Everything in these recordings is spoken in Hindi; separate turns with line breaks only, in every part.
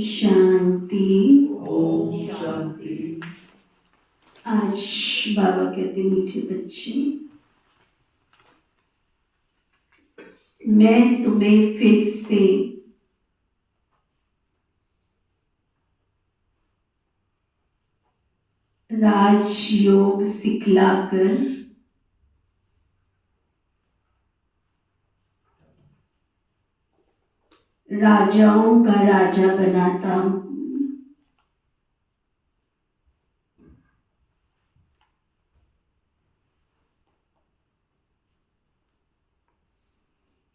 शांति।
ओम शांति।
आज बाबा कहते मीठे बच्चे, मैं तुम्हें फिर से राजयोग सिखलाकर राजाओं का राजा बनाता हूँ।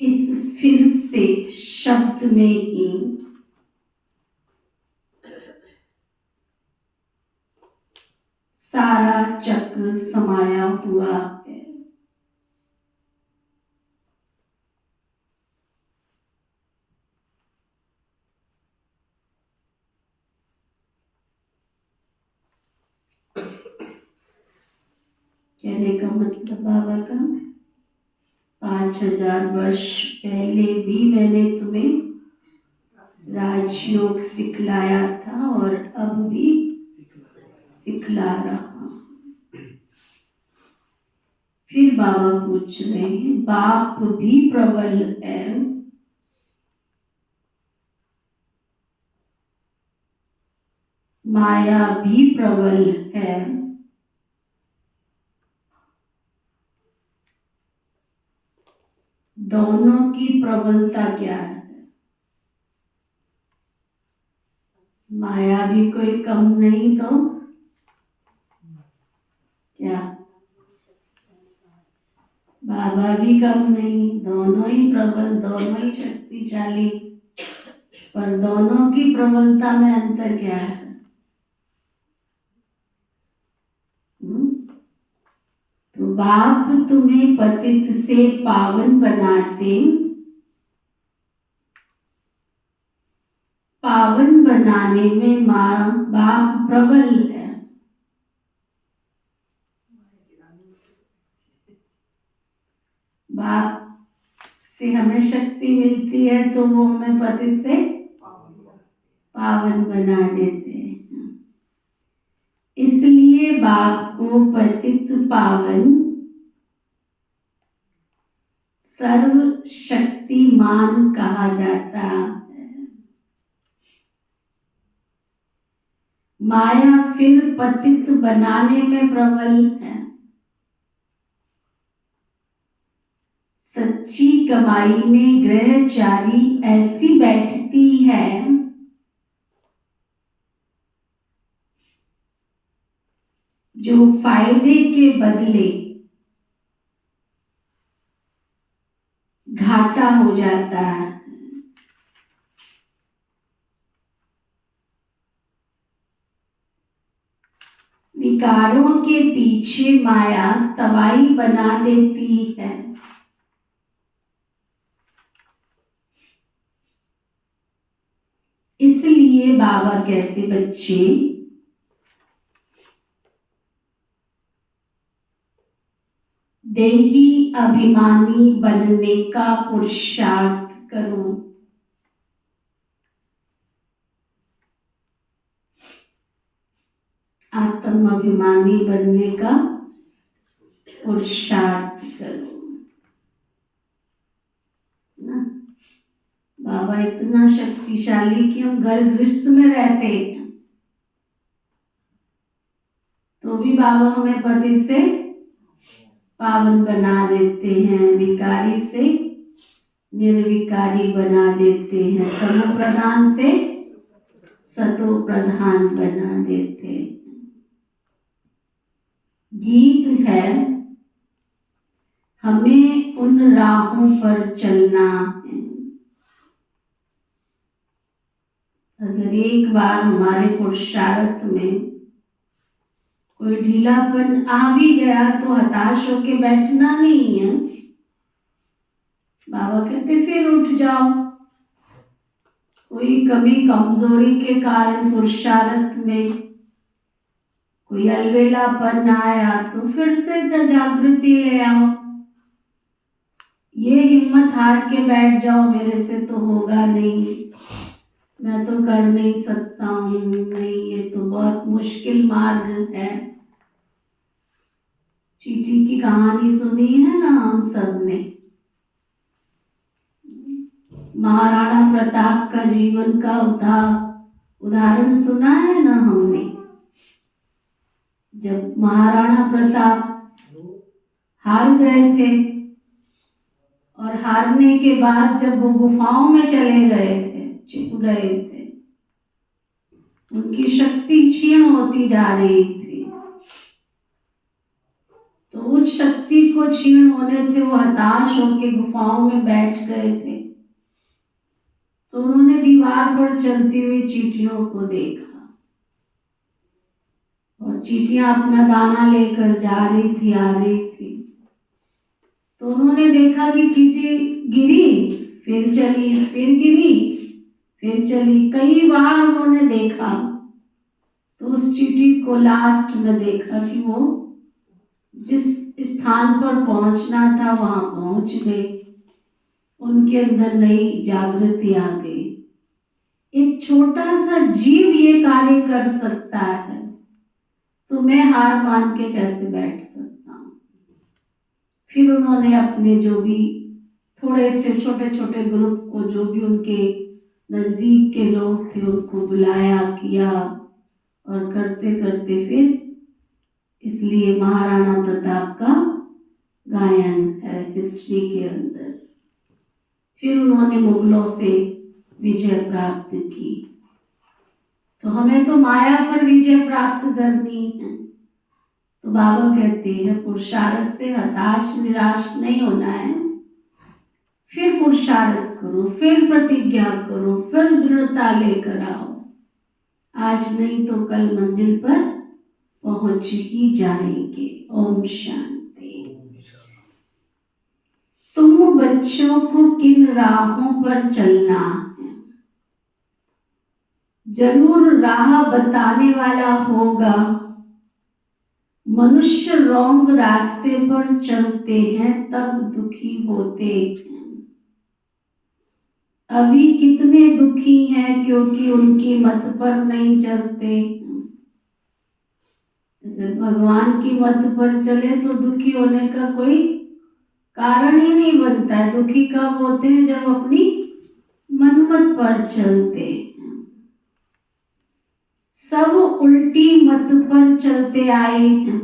इस फिर से शब्द में ही सारा चक्र समाया हुआ है। कहने का मतलब बाबा का 5000 वर्ष पहले भी मैंने तुम्हें राजयोग सिखलाया था और अब भी सिखला रहा हूं। फिर बाबा पूछ रहे हैं, बाप भी प्रबल है, माया भी प्रबल है, दोनों की प्रबलता क्या है? माया भी कोई कम नहीं तो क्या बाबा भी कम नहीं, दोनों ही प्रबल, दोनों ही शक्तिशाली, पर दोनों की प्रबलता में अंतर क्या है? तो बाप तुम्हें पतित से पावन बनाते, पावन बनाने में माँ बाप प्रबल है। बाप से हमें शक्ति मिलती है तो वो हमें पतित से पावन बना देते हैं। इसलिए बाप को पतित पावन सर्वशक्तिमान कहा जाता है। माया फिर पतित बनाने में प्रबल है। सच्ची कमाई में ग्रहचारी ऐसी बैठती है जो फायदे के बदले घाटा हो जाता है। विकारों के पीछे माया तबाही बना देती है। इसलिए बाबा कहते, बच्चे देही अभिमानी बनने का पुरुषार्थ करो। आत्म अभिमानी बनने का पुरुषार्थ करो ना। बाबा इतना शक्तिशाली कि हम घर गृहस्थ में रहते हैं तो भी बाबा हमें पति से पावन बना देते हैं, विकारी से निर्विकारी बना देते हैं, तमो प्रधान से सतो प्रधान बना देते हैं। गीत है, हमें उन राहों पर चलना है। अगर एक बार हमारे पुरुषार्थ में कोई ढीलापन आ भी गया तो हताश होके बैठना नहीं है। बाबा कहते फिर उठ जाओ। कोई कमी कमजोरी के कारण पुरुषार्थ में कोई अलबेलापन आया तो फिर से जागृति ले आओ। ये हिम्मत हार के बैठ जाओ मेरे से तो होगा नहीं, मैं तो कर नहीं सकता हूँ, नहीं ये तो बहुत मुश्किल मार्ग है। चींटी की कहानी सुनी है ना हम सब ने। महाराणा प्रताप का जीवन का उदाहरण सुना है ना हमने। जब महाराणा प्रताप हार गए थे और हारने के बाद जब वो गुफाओं में चले गए थे, छिप गए थे, उनकी शक्ति क्षीण होती जा रही थी। तो उस शक्ति को क्षीण होने से वो हताश होकर गुफाओं में बैठ गए थे। तो उन्होंने दीवार पर चलती हुई चींटियों को देखा और चींटियां अपना दाना लेकर जा रही थी, आ रही थी। तो उन्होंने देखा कि चींटी गिरी, फिर चली, फिर गिरी, फिर चली। कई बार उन्होंने देखा तो उस चींटी को लास्ट में देखा कि वो जिस स्थान पर पहुंचना था वहां पहुंच गई। उनके अंदर नई जागृति आ गई। एक छोटा सा जीव ये कार्य कर सकता है तो मैं हार मान के कैसे बैठ सकता हूँ। फिर उन्होंने अपने जो भी थोड़े से छोटे छोटे ग्रुप को, जो भी उनके नजदीक के लोग थे, उनको बुलाया, किया और करते करते फिर इसलिए महाराणा प्रताप का गायन है हिस्ट्री के अंदर। फिर उन्होंने मुगलों से विजय प्राप्त की। तो हमें तो माया पर विजय प्राप्त करनी है। तो बाबा कहते हैं पुरुषार्थ से हताश निराश नहीं होना है। फिर पुरुषार्थ करो, फिर प्रतिज्ञा करो, फिर दृढ़ता लेकर आओ। आज नहीं तो कल मंजिल पर पहुंच ही जाएंगे। ओम शांति। तुम बच्चों को किन राहों पर चलना है, जरूर राह बताने वाला होगा। मनुष्य रॉन्ग रास्ते पर चलते हैं तब दुखी होते हैं। अभी कितने दुखी हैं क्योंकि उनकी मत पर नहीं चलते। अगर भगवान की मत पर चले तो दुखी होने का कोई कारण ही नहीं बनता है। दुखी कब होते हैं? जब अपनी मनमत पर चलते हैं। सब उल्टी मत पर चलते आए हैं।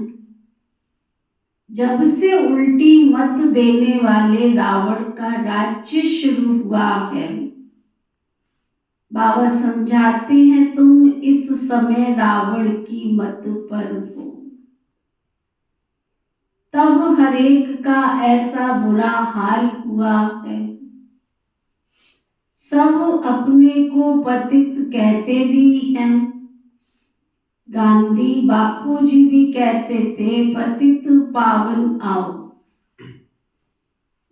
जब से उल्टी मत देने वाले रावण का राज्य शुरू हुआ है, बाबा समझाते हैं तुम इस समय रावण की मत पर हो। तब हरेक का ऐसा बुरा हाल हुआ है। सब अपने को पतित कहते भी हैं। गांधी बापू जी भी कहते थे पतित पावन आओ।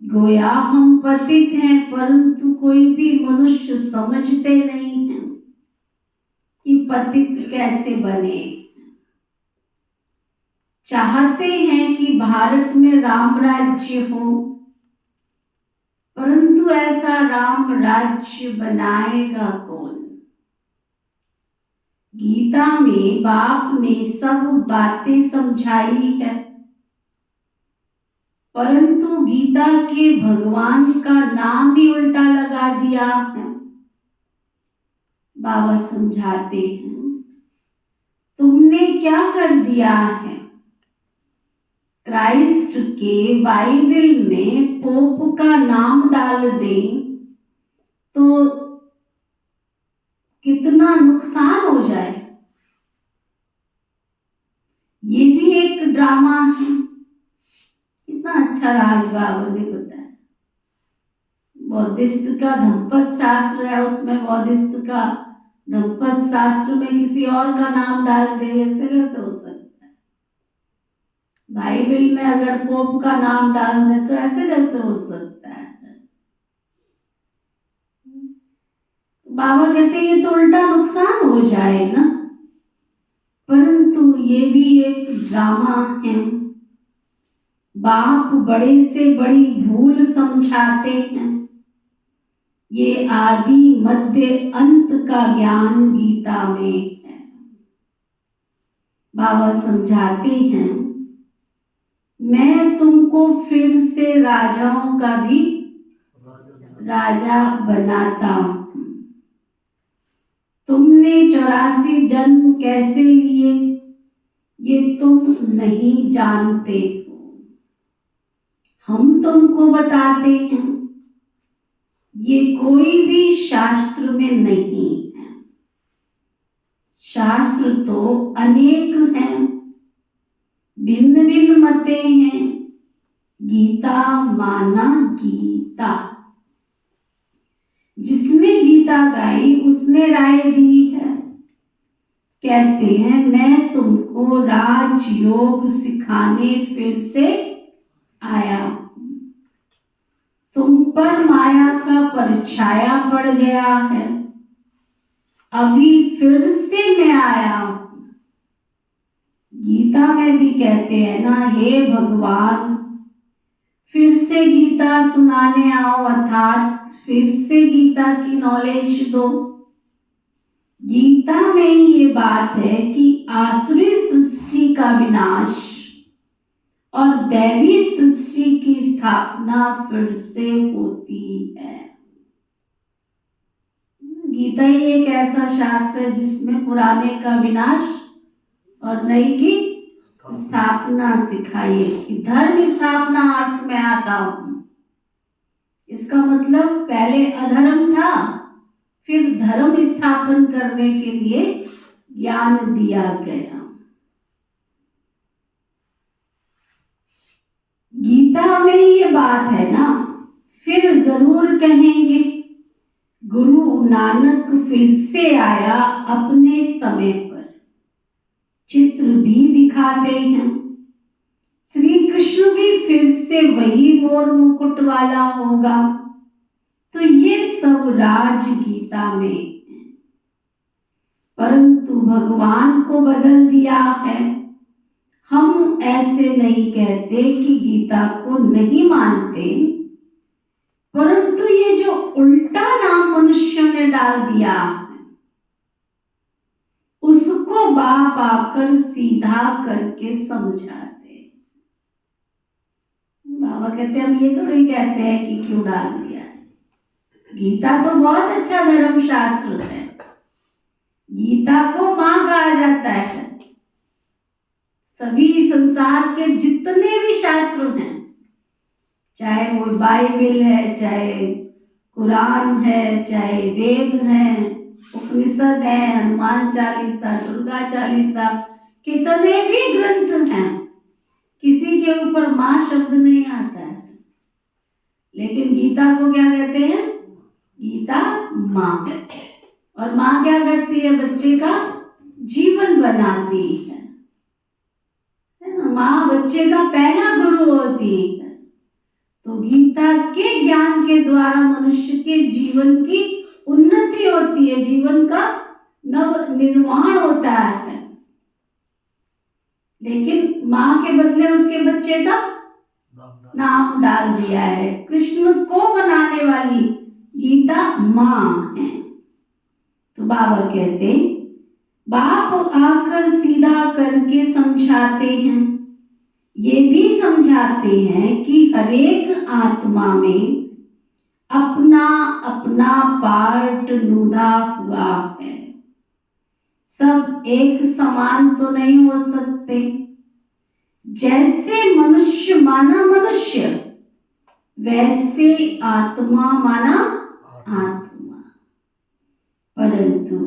गोया हम पतित हैं, परंतु कोई भी मनुष्य समझते नहीं हैं कि पतित कैसे बने। चाहते हैं कि भारत में राम राज्य हो, परंतु ऐसा राम राज्य बनाएगा कौन? गीता में बाप ने सब बातें समझाई है, परंतु गीता के भगवान का नाम ही उल्टा लगा दिया है। बाबा समझाते हैं तुमने क्या कर दिया है? क्राइस्ट के बाइबल में पोप का नाम डाल दें तो कितना नुकसान हो जाए। ये भी एक ड्रामा है। कितना अच्छा राज बाबा ने बताया। बौद्धिस्ट का धम्पद शास्त्र है, उसमें बौद्धिस्ट का धम्पद शास्त्र में किसी और का नाम डाल दे, ऐसे कैसे हो सकता है? बाइबल में अगर पोप का नाम डाल दे तो ऐसे कैसे हो सकता है? बाबा कहते हैं ये तो उल्टा नुकसान हो जाए ना। परंतु ये भी एक ड्रामा है। बाप बड़े से बड़ी भूल समझाते हैं। ये आदि मध्य अंत का ज्ञान गीता में है। बाबा समझाते हैं मैं तुमको फिर से राजाओं का भी राजा बनाता हूँ। तुमने 84 जन्म कैसे लिए ये तुम नहीं जानते हो, हम तुमको बताते हैं। ये कोई भी शास्त्र में नहीं है। शास्त्र तो अनेक हैं, भिन्न भिन्न मतें हैं। गीता माना गीता। जिसने गीता गाई उसने राय दी है। कहते हैं मैं तुमको राजयोग सिखाने फिर से आया हूं। तुम पर माया का परछाया पड़ गया है, अभी फिर से मैं आया हूं। गीता में भी कहते हैं ना, हे भगवान फिर से गीता सुनाने आओ, अर्थात फिर से गीता की नॉलेज दो। गीता में ये बात है कि आसुरी सृष्टि का विनाश और दैवी सृष्टि की स्थापना फिर से होती है। गीता ही एक ऐसा शास्त्र है जिसमें पुराने का विनाश और नई की स्थापना सिखाई है कि धर्म स्थापना अर्थ में आता हूं। इसका मतलब पहले अधर्म था, फिर धर्म स्थापन करने के लिए ज्ञान दिया गया। गीता में ये बात है ना, फिर जरूर कहेंगे गुरु नानक फिर से आया अपने समय पर। चित्र भी दिखाते हैं। श्री कृष्ण भी फिर से वही मोर मुकुट वाला होगा। तो ये सब राज गीता में है, परंतु भगवान को बदल दिया है। हम ऐसे नहीं कहते कि गीता को नहीं मानते, परंतु ये जो उल्टा नाम मनुष्य ने डाल दिया है उसको बाप आकर सीधा करके समझाते। बाबा कहते हम ये तो नहीं कहते हैं कि क्यों डाल दिया। गीता तो बहुत अच्छा धर्म शास्त्र है। गीता को मां कहा जाता है। सभी संसार के जितने भी शास्त्र हैं, चाहे वो बाइबल है, चाहे कुरान है, चाहे वेद है, उपनिषद है, हनुमान चालीसा, दुर्गा चालीसा, कितने भी ग्रंथ हैं, किसी के ऊपर मां शब्द नहीं आता है। लेकिन गीता को क्या कहते हैं? गीता मां। और मां क्या करती है? बच्चे का जीवन बनाती है ना। मां बच्चे का पहला गुरु होती है। तो गीता के ज्ञान के द्वारा मनुष्य के जीवन की उन्नति होती है, जीवन का नव निर्माण होता है। लेकिन मां के बदले उसके बच्चे का नाम डाल दिया है। कृष्ण को बनाने वाली गीता मां है। तो बाबा कहते बाप आकर सीधा करके समझाते हैं। ये भी समझाते हैं कि हरेक आत्मा में अपना अपना पार्ट नुदा हुआ है। सब एक समान तो नहीं हो सकते। जैसे मनुष्य माना मनुष्य, वैसे आत्मा माना आत्मा। परंतु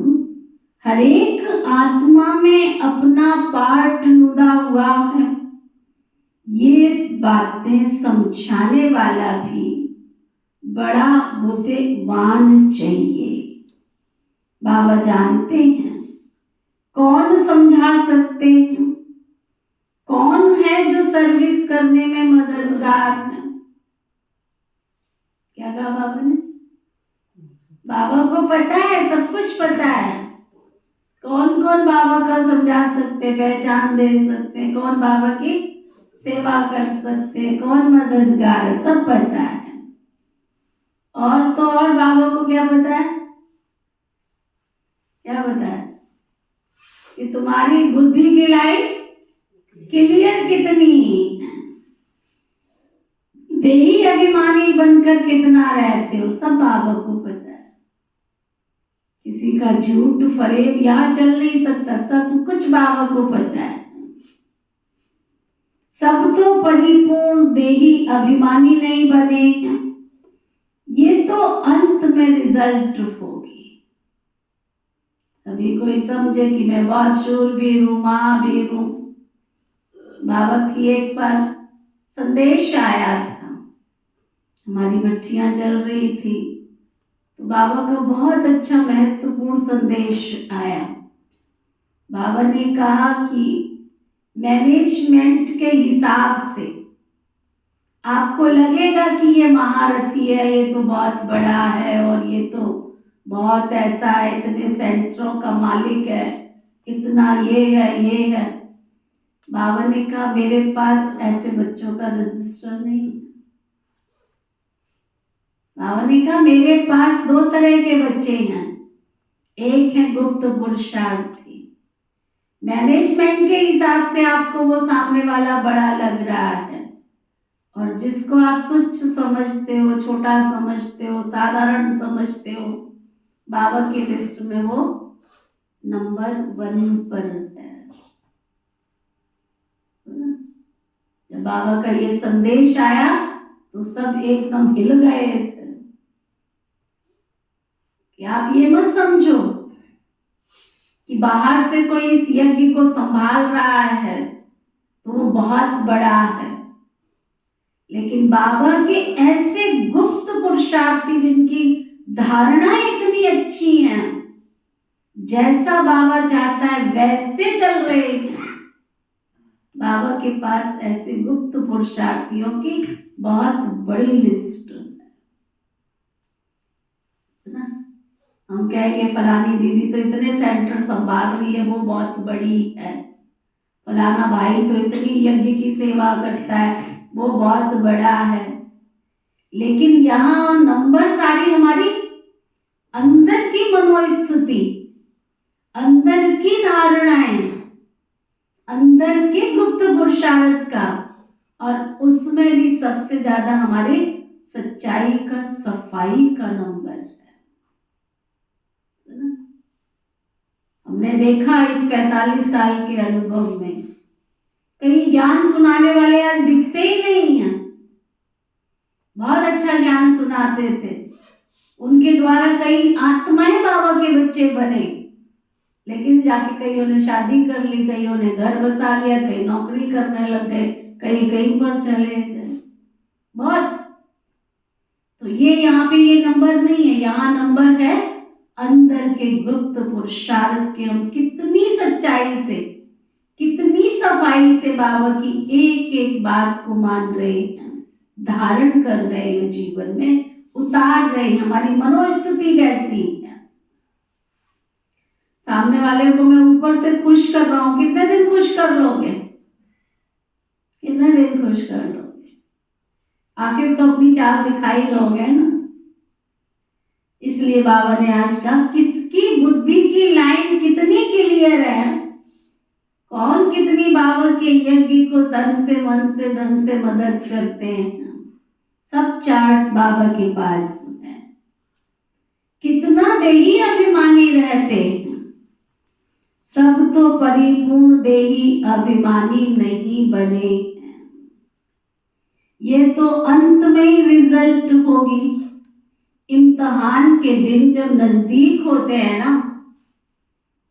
हरेक आत्मा में अपना पार्ट नुदा हुआ है। ये बातें समझाने वाला भी बड़ा बुद्धिमान चाहिए। बाबा जानते हैं कौन समझा सकते हैं, कौन है जो सर्विस करने में मददगार है। क्या कहा बाबा ने? बाबा को पता है, सब कुछ पता है। कौन कौन बाबा का समझा सकते, पहचान दे सकते, कौन बाबा की सेवा कर सकते, कौन मददगार है, सब पता है। और तो और बाबा को क्या पता है? क्या पता है? कि तुम्हारी बुद्धि की लाइट क्लियर कितनी है। देही अभिमानी बनकर कितना रहते हो, सब बाबा को पता है। किसी का झूठ फरेब यहाँ चल नहीं सकता, सब कुछ बाबा को पता है। सब तो परिपूर्ण देही अभिमानी नहीं बने हैं, ये तो अंत में रिजल्ट होगी। अभी कोई समझे कि मैं बहुत शूरवीर हूँ, महावीर हूँ। बाबा की एक बार संदेश आया था, हमारी बच्चियां चल रही थी, तो बाबा का बहुत अच्छा महत्वपूर्ण संदेश आया। बाबा ने कहा कि मैनेजमेंट के हिसाब से आपको लगेगा कि ये महारथी है, ये तो बहुत बड़ा है और ये तो बहुत ऐसा है, इतने सेंटरों का मालिक है, इतना ये है ये है। बाबा ने कहा मेरे पास ऐसे बच्चों का रजिस्टर नहीं है। बाबा ने कहा मेरे पास दो तरह के बच्चे हैं, एक है गुप्त पुरुषार्थी। मैनेजमेंट के हिसाब से आपको वो सामने वाला बड़ा लग रहा है, और जिसको आप तुच्छ समझते हो, छोटा समझते हो, साधारण समझते हो, बाबा की लिस्ट में वो नंबर 1 पर है। जब बाबा का ये संदेश आया तो सब एकदम हिल गए थे कि आप ये मत समझो कि बाहर से कोई इस यज्ञ को संभाल रहा है तो वो बहुत बड़ा है, लेकिन बाबा के ऐसे गुप्त पुरुषार्थी जिनकी धारणा इतनी अच्छी है, जैसा बाबा चाहता है वैसे चल रहे हैं। बाबा के पास ऐसे गुप्त पुरुषार्थियों की बहुत बड़ी लिस्ट है ना। हम कहेंगे फलानी दीदी तो इतने सेंटर संभाल रही है, वो बहुत बड़ी है, फलाना भाई तो इतनी यज्ञ की सेवा करता है, वो बहुत बड़ा है। लेकिन यहाँ नंबर सारी हमारी अंदर की मनोस्थिति, अंदर की धारणाएं, अंदर के गुप्त पुरुषार्थ का, और उसमें भी सबसे ज्यादा हमारे सच्चाई का, सफाई का नंबर है ना? हमने देखा इस 45 साल के अनुभव में कहीं ज्ञान सुनाने वाले आज दिखते ही नहीं हैं। बहुत अच्छा ज्ञान सुनाते थे, उनके द्वारा कई आत्माएं बाबा के बच्चे बने, लेकिन जाके कईयों ने शादी कर ली, कईयों ने घर बसा लिया, कई नौकरी करने लग गए, कहीं कहीं पर चले गए। बहुत तो ये यहाँ पे ये नंबर नहीं है, यहाँ नंबर है अंदर के गुप्त पुरुषार्थ के। हम कितनी सच्चाई से, कितनी सफाई से बाबा की एक एक बात को मान रहे हैं, धारण कर रहे हैं, जीवन में उतार रहे हैं। हमारी मनोस्थिति कैसी है, सामने वाले को मैं ऊपर से खुश कर रहा हूं, कितने दिन खुश कर लोगे, कितने दिन खुश कर लोगे? आखिर तो अपनी चाल दिखाई लोगे ना। इसलिए बाबा ने आज कहा किसकी बुद्धि की लाइन कितनी क्लियर है, कौन कितनी बाबा के यज्ञ को तन से, मन से, धन से मदद करते हैं, सब चार्ट बाबा के पास है। कितना देही अभिमानी रहते हैं, सब तो परिपूर्ण देही अभिमानी नहीं बने हैं। ये तो अंत में ही रिजल्ट होगी। इम्तिहान के दिन जब नजदीक होते हैं ना,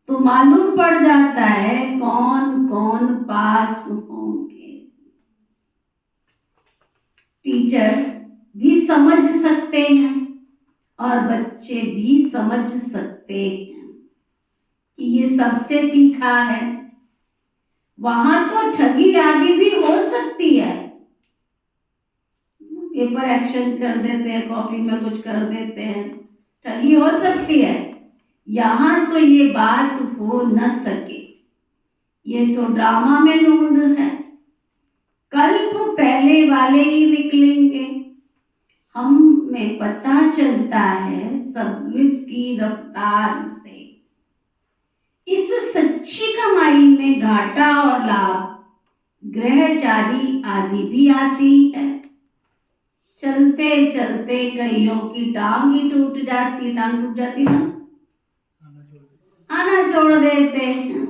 तो मालूम पड़ जाता है कौन कौन पास होंगे। टीचर्स भी समझ सकते हैं और बच्चे भी समझ सकते हैं कि ये सबसे तीखा है। वहां तो ठगी आदि भी हो सकती है, पेपर एक्सचेंज कर देते हैं, कॉपी में कुछ कर देते हैं, ठगी हो सकती है। यहाँ तो ये बात हो न सके, ये तो ड्रामा में नूंद है। कल्प पहले वाले ही निकलेंगे। हमें पता चलता है सर्विस की रफ्तार से। इस सच्ची कमाई में घाटा और लाभ, ग्रहचारी आदि भी आती है। चलते चलते कईयों की टांग ही टूट जाती, टांग टूट जाती ना, आना छोड़ देते हैं।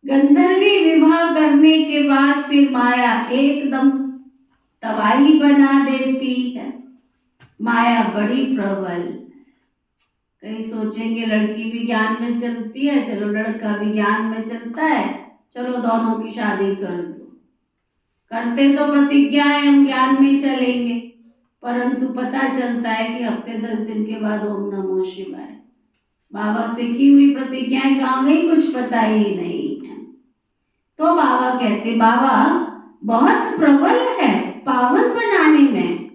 गंधर्वी विवाह करने के बाद फिर माया एकदम तबाही बना देती है। माया बड़ी प्रबल। कई सोचेंगे लड़की भी ज्ञान में चलती है, चलो लड़का भी ज्ञान में चलता है, चलो दोनों की शादी कर दो। करते तो प्रतिज्ञाएं हम ज्ञान में चलेंगे, परंतु पता चलता है कि हफ्ते 10 दिन के बाद ओम नमो शिवाय, बाबा से की हुई प्रतिज्ञाएं कहाँ गई, कुछ पता ही नहीं है। तो बाबा कहते, बाबा बहुत प्रबल है पावन बनाने में,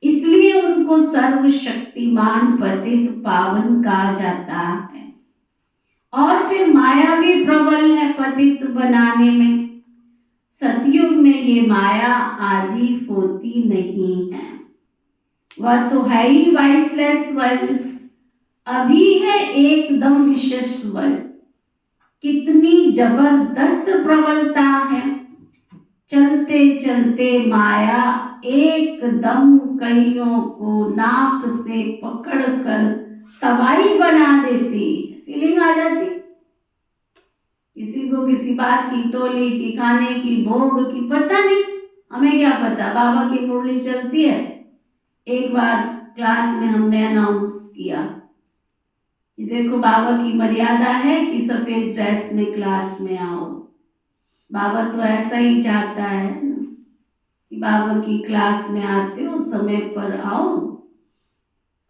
इसलिए उनको सर्वशक्तिमान पतित पावन कहा जाता है। और फिर माया भी प्रबल है पतित बनाने में। सतयुग में ये माया आदि होती नहीं है, वह तो है ही वाइसलेस वर्ल्ड, अभी है एकदम विशेष वर्ल्ड। कितनी जबरदस्त प्रबलता है। चलते चलते माया एकदम कईयों को नाक से पकड़कर तबाही बना देती। फीलिंग आ जाती, किसी को किसी बात की, टोली की, खाने की, भोग की, पता नहीं, हमें क्या पता, बाबा की मुरली चलती है। एक बार क्लास में हमने अनाउंस किया कि देखो बाबा की मर्यादा है कि सफेद ड्रेस में क्लास में आओ। बाबा तो ऐसा ही चाहता है ना कि बाबा की क्लास में आते हो समय पर आओ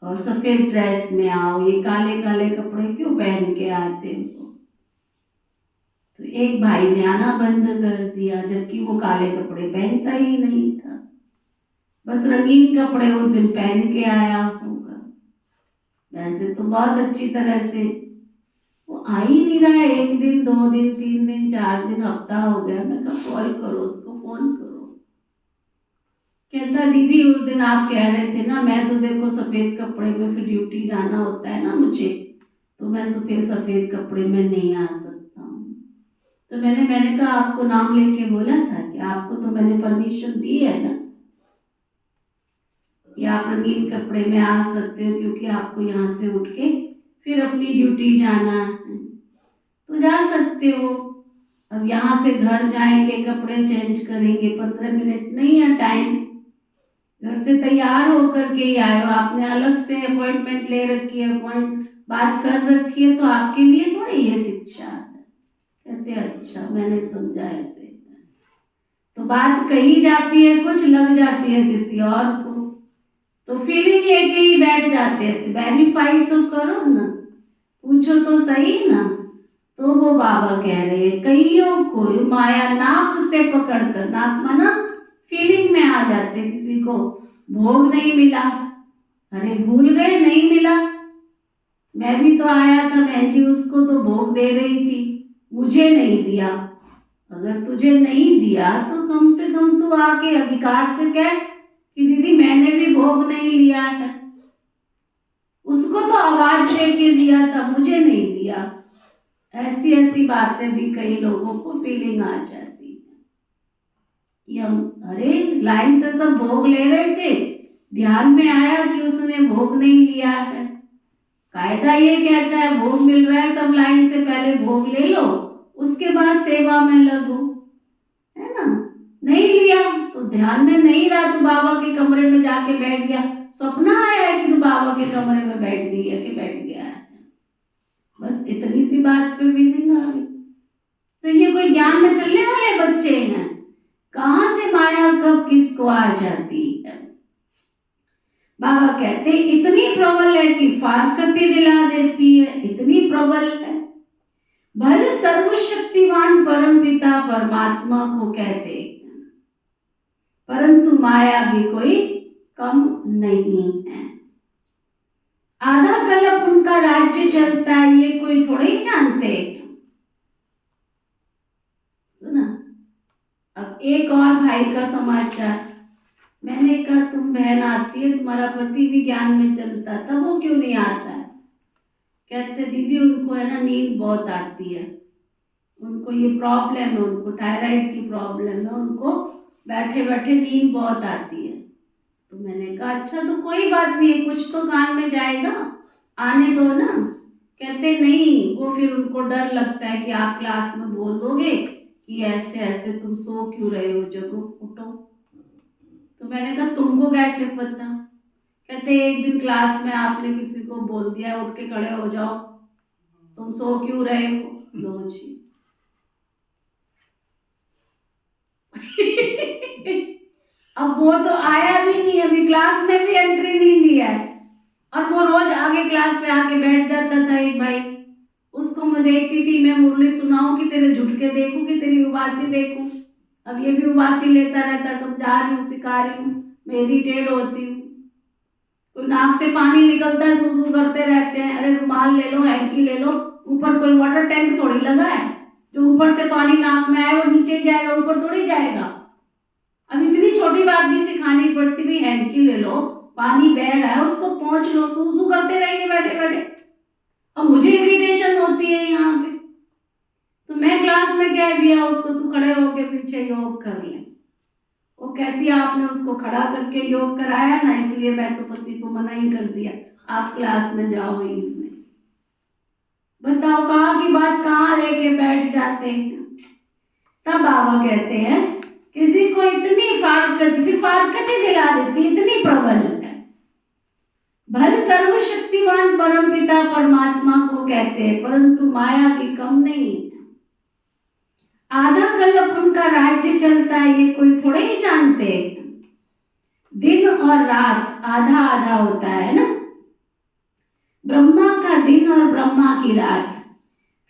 और सफेद ड्रेस में आओ, ये काले काले कपड़े क्यों पहन के आते हो। तो एक भाई ने आना बंद कर दिया, जबकि वो काले कपड़े पहनता ही नहीं था, बस रंगीन कपड़े उस दिन पहन के आया होगा। वैसे तो बहुत अच्छी तरह से वो आ ही नहीं रहा है, 1 दिन 2 दिन 3 दिन 4 दिन, हफ्ता हो गया। मैं कहा कॉल करो उसको, फोन करो। कहता दीदी उस दिन आप कह रहे थे ना, मैं तो देखो सफेद कपड़े में फिर ड्यूटी जाना होता है ना मुझे, तो मैं सफेद कपड़े में नहीं आ सकता हूँ। तो मैंने कहा आपको नाम लेके बोला था कि आपको तो मैंने परमिशन दी है ना कि आप रंगीन कपड़े में आ सकते हो, क्योंकि आपको यहाँ से उठ के फिर अपनी ड्यूटी जाना है, तो जा सकते हो। अब यहाँ से घर जाएंगे, कपड़े चेंज करेंगे, 15 मिनट नहीं है टाइम, घर से तैयार होकर के ही आए हो, आपने अलग से अपॉइंटमेंट ले रखी है, बात कर रखी है, तो आपके लिए थोड़ी ये शिक्षा है। कहते अच्छा मैंने समझा ऐसे। तो बात कही जाती है, कुछ लग जाती है किसी और को, तो फीलिंग लेके ही बैठ जाते हैं। वेरीफाई तो करो ना, पूछो तो सही ना। तो वो बाबा कह रहे हैं कईयों को माया नाक से पकड़कर, नाक माना फीलिंग में आ जाते। किसी को भोग नहीं मिला, अरे भूल गए नहीं मिला, मैं भी तो आया था बहन जी, उसको तो भोग दे रही थी, मुझे नहीं दिया। अगर तुझे नहीं दिया तो कम से कम तू आके अधिकार से कह कि दीदी मैंने भी भोग नहीं लिया है, उसको तो आवाज दे के दिया था, मुझे नहीं दिया। ऐसी ऐसी बातें भी कई लोगों को फीलिंग आ जाती है कि हम अरे लाइन से सब भोग ले रहे थे, ध्यान में आया कि उसने भोग नहीं लिया है। कायदा ये कहता है भोग मिल रहा है, सब लाइन से पहले भोग ले लो, उसके बाद सेवा में लगो, है ना। नहीं लिया तो ध्यान में नहीं रहा, तो बाबा के कमरे में जाके बैठ गया, सपना आया है कि तू बाबा के कमरे में बैठ गई है कि बैठ गया है, बस इतनी सी बात पे फीलिंग आ गई। तो ये कोई ज्ञान में चलने वाले बच्चे हैं, कहां से माया कब किसको आ जाती है। बाबा कहते इतनी प्रबल है कि फारकती दिला देती है, इतनी प्रबल है। भले सर्वशक्तिमान परमपिता परमात्मा को कहते हैं, परंतु माया भी कोई कम नहीं है। आधा कल्प उनका राज्य चलता है, ये कोई थोड़े ही जानते हैं। सुना अब एक और भाई का समाचार, मैंने कहा तुम बहन आती है, तुम्हारा पति भी ज्ञान में चलता था, वो क्यों नहीं आता है। कहते दीदी उनको है ना नींद बहुत आती है, उनको ये प्रॉब्लम है, उनको थायराइड की प्रॉब्लम है, उनको बैठे बैठे नींद बहुत आती है। तो मैंने कहा अच्छा तो कोई बात नहीं है, कुछ तो कान में जाएगा, आने दो ना। कहते नहीं, वो फिर उनको डर लगता है कि आप क्लास में बोल दोगे कि ऐसे ऐसे तुम सो क्यों रहे हो, जगो उठो। तो मैंने कहा तुमको कैसे पता? कहते एक दिन क्लास में आपने किसी को बोल दिया उठ के खड़े हो जाओ, तुम सो क्यों रहे हो। लो जी। अब वो तो आया भी नहीं, अभी क्लास में भी एंट्री नहीं लिया है, और वो रोज आगे क्लास में आके बैठ जाता था। एक भाई, उसको मैं देखती थी, मैं मुरली सुनाऊं कि तेरे झुटके देखूं कि तेरी उबासी देखूं। अब ये भी उबासी लेता रहता, समझा रही हूँ, सिखा रही हूँ, मैं इरिटेट होती हूँ। कोई नाक से पानी निकलता है, सूसू करते रहते हैं, अरे रुमाल ले लो, हैंकी ले लो, ऊपर कोई वाटर टैंक थोड़ी लगा है जो ऊपर से पानी नाक में आए वो नीचे ही जाएगा, ऊपर थोड़ी जाएगा। अब इतनी छोटी बात भी सिखानी पड़ती, भी हैंकी ले लो, पानी बह रहा है उसको पहुंच लो, सूसू करते रहेंगे बैठे बैठे। अब मुझे इरिटेशन होती है यहाँ पे, तो मैं क्लास में कह दिया उसको तू खड़े होके पीछे योग कर ले। वो कहती है आपने उसको खड़ा करके योग कराया ना, इसलिए मैं तो पति को मना ही कर दिया, आप क्लास में जाओ ही नहीं। बताओ कहाँ की बात कहाँ लेके बैठ जाते हैं। तब बाबा कहते हैं किसी को इतनी फारकती दिला देती, इतनी प्रबल है। भल सर्वशक्तिवान परमपिता परमात्मा को कहते हैं, परंतु माया भी कम नहीं है। आधा कल्प उनका राज्य चलता है, ये कोई थोड़े ही जानते हैं। दिन और रात आधा आधा होता है ना, ब्रह्मा का दिन और ब्रह्मा की रात।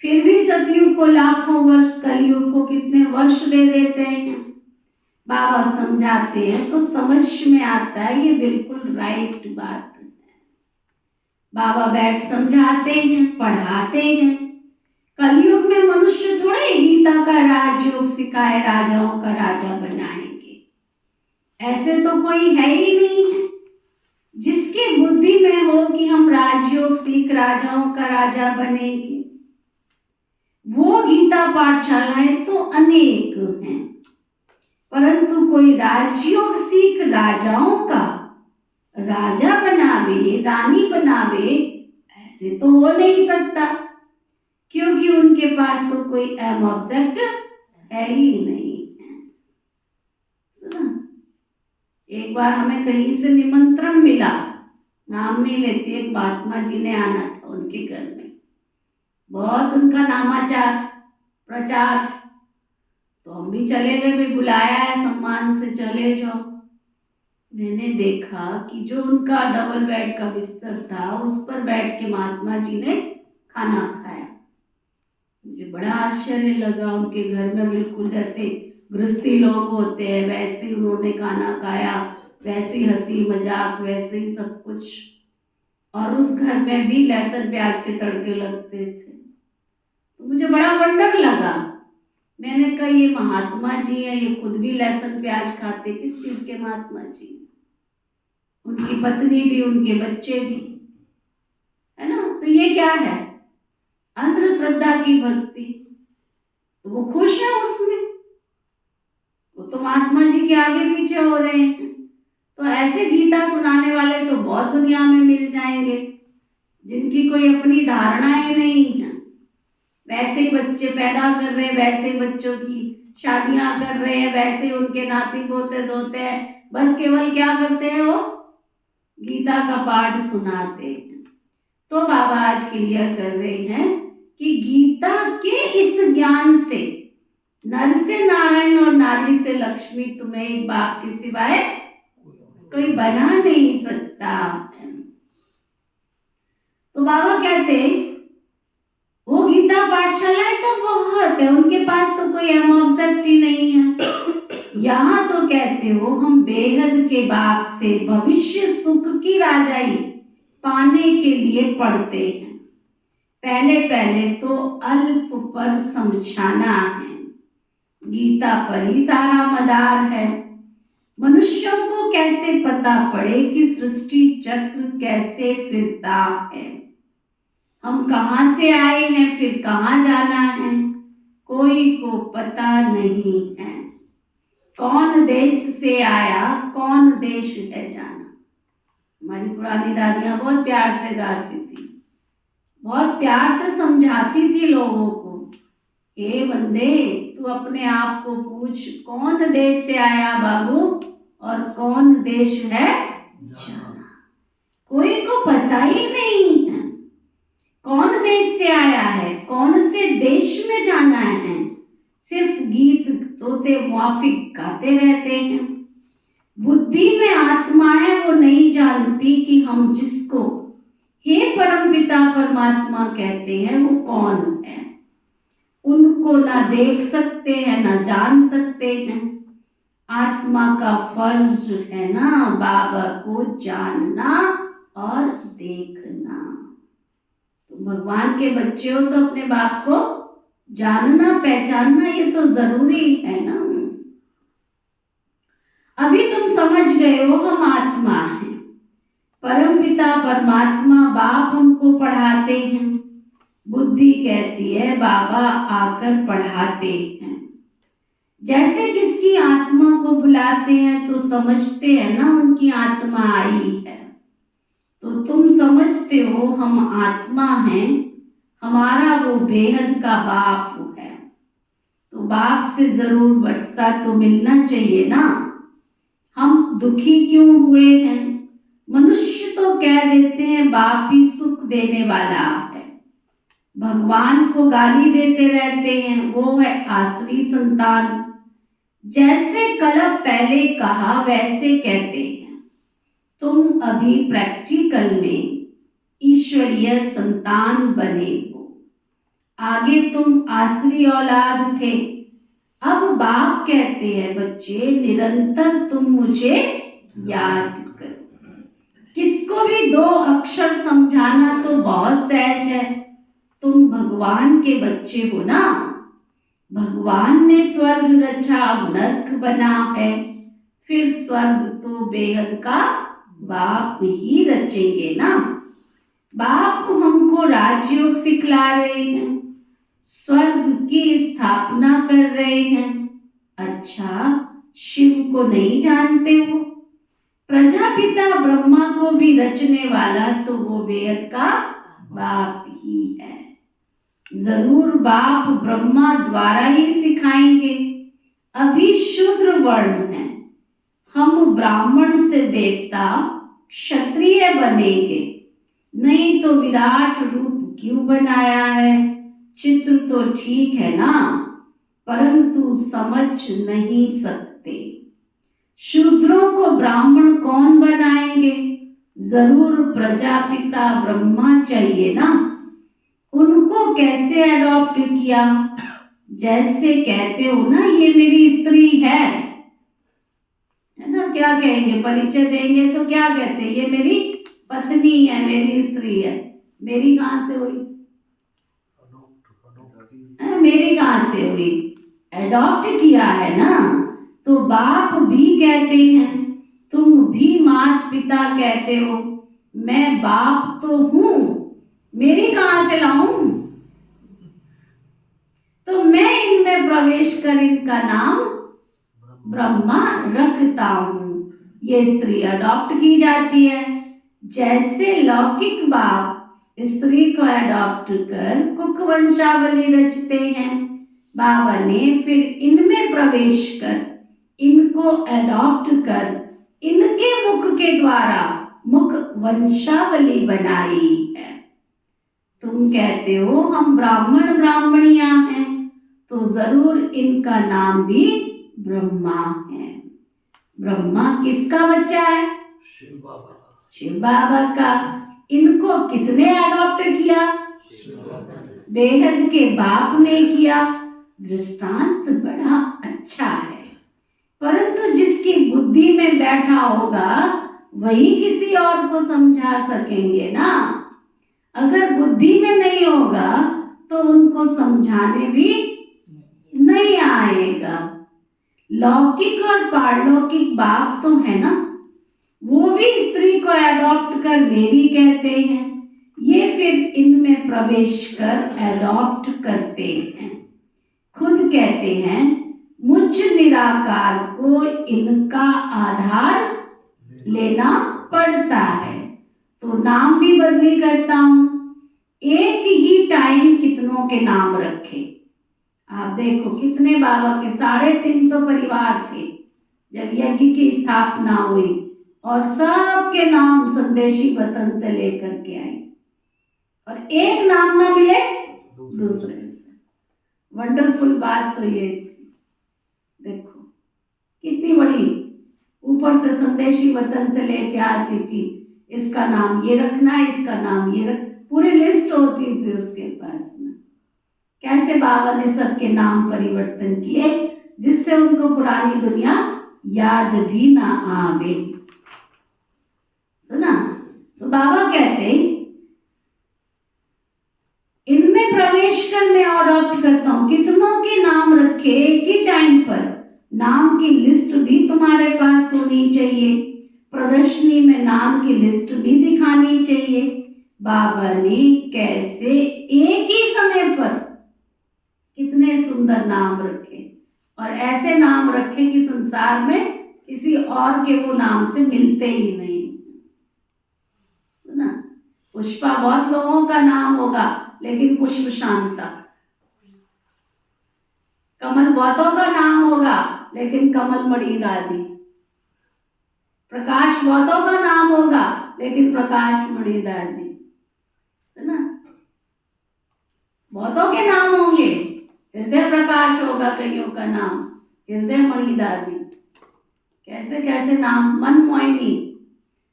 फिर भी सतयुग को लाखों वर्ष, कलयुग को कितने वर्ष दे देते हैं। बाबा समझाते हैं तो समझ में आता है, ये बिल्कुल राइट बात है। बाबा बैठ समझाते हैं, पढ़ाते हैं। कलयुग में मनुष्य थोड़े गीता का राजयोग सिखाए राजाओं का राजा बनाएंगे, ऐसे तो कोई है ही नहीं है जिसकी बुद्धि में हो कि हम राजयोग सीख राजाओं का राजा बनेंगे। वो गीता पाठशालाएं तो अनेक हैं, परंतु कोई राजयोग सीख राजाओं का राजा बनावे, रानी बनावे, ऐसे तो हो नहीं सकता, क्योंकि उनके पास तो कोई एम ऑब्जेक्ट है ही नहीं है। एक बार हमें कहीं से निमंत्रण मिला, नाम नहीं लेती, एक महात्मा जी ने आना था उनके घर में, बहुत उनका नामाचार प्रचार, तो हम भी चले गए, भी बुलाया है सम्मान से, चले जाओ। मैंने देखा कि जो उनका डबल बेड का बिस्तर था उस पर बैठ के महात्मा जी ने खाना खाया। मुझे बड़ा आश्चर्य लगा, उनके घर में बिल्कुल जैसे गृहस्थी लोग होते हैं वैसे ही उन्होंने खाना खाया, वैसे ही हंसी मजाक, वैसे ही सब कुछ। और उस घर में भी लहसुन प्याज के तड़के लगते थे, तो मुझे बड़ा वंडर लगा। मैंने कहा ये महात्मा जी हैं, ये खुद भी लहसुन प्याज खाते, किस चीज के महात्मा जी? उनकी पत्नी भी, उनके बच्चे भी, है ना। तो ये क्या है? अंधश्रद्धा की भक्ति। तो वो खुश है उसमें, वो तो महात्मा जी के आगे पीछे हो रहे हैं। तो ऐसे गीता सुनाने वाले तो बहुत दुनिया में मिल जाएंगे, जिनकी कोई अपनी धारणाएं नहीं है, वैसे ही बच्चे पैदा कर रहे हैं, वैसे ही बच्चों की शादियां कर रहे हैं, वैसे ही उनके नाती पोते धोते हैं, बस केवल क्या करते हैं वो गीता का पाठ सुनाते हैं। तो बाबा आज क्लियर कर रहे हैं कि गीता के इस ज्ञान से नर से नारायण और नारी से लक्ष्मी तुम्हें एक बाप के सिवाय कोई बना नहीं सकता। तो बाबा कहते वो गीता पाठशालाएं तो बहुत है, उनके पास तो कोई एम ऑब्जेक्ट ही नहीं है। यहाँ तो कहते हो हम बेहद के बाप से भविष्य सुख की राजाई पाने के लिए पढ़ते हैं। पहले पहले तो अल्प पर समझाना है, गीता पर ही सारा मदार है। मनुष्यों को कैसे पता पड़े कि सृष्टि चक्र कैसे फिरता है, हम कहाँ से आए हैं, फिर कहाँ जाना है, कोई को पता नहीं है। कौन देश से आया, कौन देश है जाना। हमारी पुरानी दादियाँ बहुत प्यार से गाती थी, बहुत प्यार से समझाती थी लोगों को। हे बंदे, तू अपने आप को पूछ, कौन देश से आया बाबू और कौन देश है जाना। कोई को पता ही नहीं है कौन देश से आया है, कौन से देश में जाना है। सिर्फ गीत तोते मुआफिक गाते रहते हैं। बुद्धि में आत्मा है, वो नहीं जानती कि हम जिसको हे परमपिता परमात्मा कहते हैं वो कौन है। उनको ना देख सकते हैं, ना जान सकते हैं। आत्मा का फर्ज है ना बाबा को जानना और देखना। तो भगवान के बच्चे हो तो अपने बाप को जानना पहचानना ये तो जरूरी है ना। अभी तुम समझ गए हो हम आत्मा हैं, परमपिता परमात्मा बाप हमको पढ़ाते हैं। बुद्धि कहती है बाबा आकर पढ़ाते हैं। जैसे किसकी आत्मा को बुलाते हैं तो समझते हैं ना उनकी आत्मा आई है। तो तुम समझते हो हम आत्मा हैं, हमारा वो बेहद का बाप है। तो बाप से जरूर वर्षा तो मिलना चाहिए ना। हम दुखी क्यों हुए हैं? मनुष्य तो कह देते हैं बाप ही सुख देने वाला है, भगवान को गाली देते रहते हैं, वो है आसुरी संतान। जैसे कल पहले कहा वैसे कहते हैं। तुम अभी प्रैक्टिकल में ईश्वरीय संतान बने हो, आगे तुम आसुरी औलाद थे। अब बाप कहते हैं बच्चे निरंतर तुम मुझे याद करो। किसको भी 2 अक्षर समझाना तो बहुत सहज है। तुम भगवान के बच्चे हो ना। भगवान ने स्वर्ग रचा, नर्क बना है, फिर स्वर्ग तो बेहद का बाप ही रचेंगे ना। बाप हमको राजयोग सिखला रहे हैं, स्वर्ग की स्थापना कर रहे हैं। अच्छा, शिव को नहीं जानते हो? प्रजापिता ब्रह्मा को भी रचने वाला तो वो बेहद का बाप ही है। जरूर बाप ब्रह्मा द्वारा ही सिखाएंगे। अभी शूद्र वर्ण है, हम ब्राह्मण से देवता क्षत्रिय बनेंगे। नहीं तो विराट रूप क्यों बनाया है? चित्र तो ठीक है ना, परंतु समझ नहीं सकते। शूद्रों को ब्राह्मण कौन बनाएंगे? जरूर प्रजापिता ब्रह्मा चाहिए ना। उनको कैसे अडॉप्ट किया? जैसे कहते हो ना ये मेरी स्त्री है ना, क्या कहेंगे? परिचय देंगे तो क्या कहते हैं? ये मेरी पत्नी है, मेरी स्त्री है। मेरी कहाँ से हुई? मेरी कहाँ से हुई? अडॉप्ट किया है ना। तो बाप भी कहते हैं, तुम भी माता पिता कहते हो। मैं बाप तो हूं, मेरी कहाँ से लाऊं? तो मैं इनमें प्रवेश कर इनका नाम ब्रह्मा रखता हूं। ये स्त्री अडॉप्ट की जाती है। जैसे लौकिक बाप स्त्री को अडॉप्ट कर कुक वंशावली रचते हैं, बाबा ने फिर इनमें प्रवेश कर इनको अडॉप्ट कर इनके मुख के द्वारा मुख वंशावली बनाई है। तुम कहते हो हम ब्राह्मण ब्राह्मणियां हैं, तो जरूर इनका नाम भी ब्रह्मा है। ब्रह्मा किसका बच्चा है?
शिव बाबा।
शिव बाबा का। इनको किसने अडॉप्ट किया? बेहद के बाप ने किया। दृष्टांत बड़ा अच्छा है, परंतु जिसकी बुद्धि में बैठा होगा वही किसी और को समझा सकेंगे ना। अगर बुद्धि में नहीं होगा तो उनको समझाने भी नहीं आएगा। लौकिक और पारलौकिक बाप तो है ना, वो भी स्त्री को अडॉप्ट कर मेरी कहते हैं। ये फिर इनमें प्रवेश कर अडॉप्ट करते हैं। खुद कहते हैं मुझ मुझ निराकार को इनका आधार लेना पड़ता है। तो नाम भी बदली करता हूं। एक ही टाइम कितनों के नाम रखे। आप देखो कितने बाबा के 350 परिवार थे जब यज्ञ की स्थापना हुई, और सबके नाम संदेशी वतन से लेकर के आई, और एक नाम ना मिले दूसरे से। वंडरफुल बात तो ये थी। देखो कितनी बड़ी, ऊपर से संदेशी वतन से लेके आती थी, इसका नाम ये रखना है, इसका नाम ये रख, पूरी लिस्ट होती थी उसके पास में। कैसे बाबा ने सबके नाम परिवर्तन किए जिससे उनको पुरानी दुनिया याद भी ना आवे। सुना? तो बाबा कहते हैं इनमें प्रवेश कर मैं अडॉप्ट करता हूं। कितनों के नाम रखे एक ही टाइम पर, नाम की लिस्ट भी तुम्हारे पास होनी चाहिए, प्रदर्शनी में नाम की लिस्ट भी दिखानी चाहिए। बाबा ने कैसे एक ही समय पर कितने सुंदर नाम रखे, और ऐसे नाम रखे कि संसार में किसी और के वो नाम से मिलते ही नहीं। ना पुष्पा बहुत लोगों का नाम होगा लेकिन पुष्प शांता, कमल बहुतों का नाम होगा लेकिन कमल मणि दादी, प्रकाश बहुतों का नाम होगा लेकिन प्रकाश मणि दादी, है ना? बहुतों के नाम होंगे, हृदय प्रकाश होगा कईयों का नाम, हृदय मणि दादी, कैसे कैसे नाम, मन मोहिनी,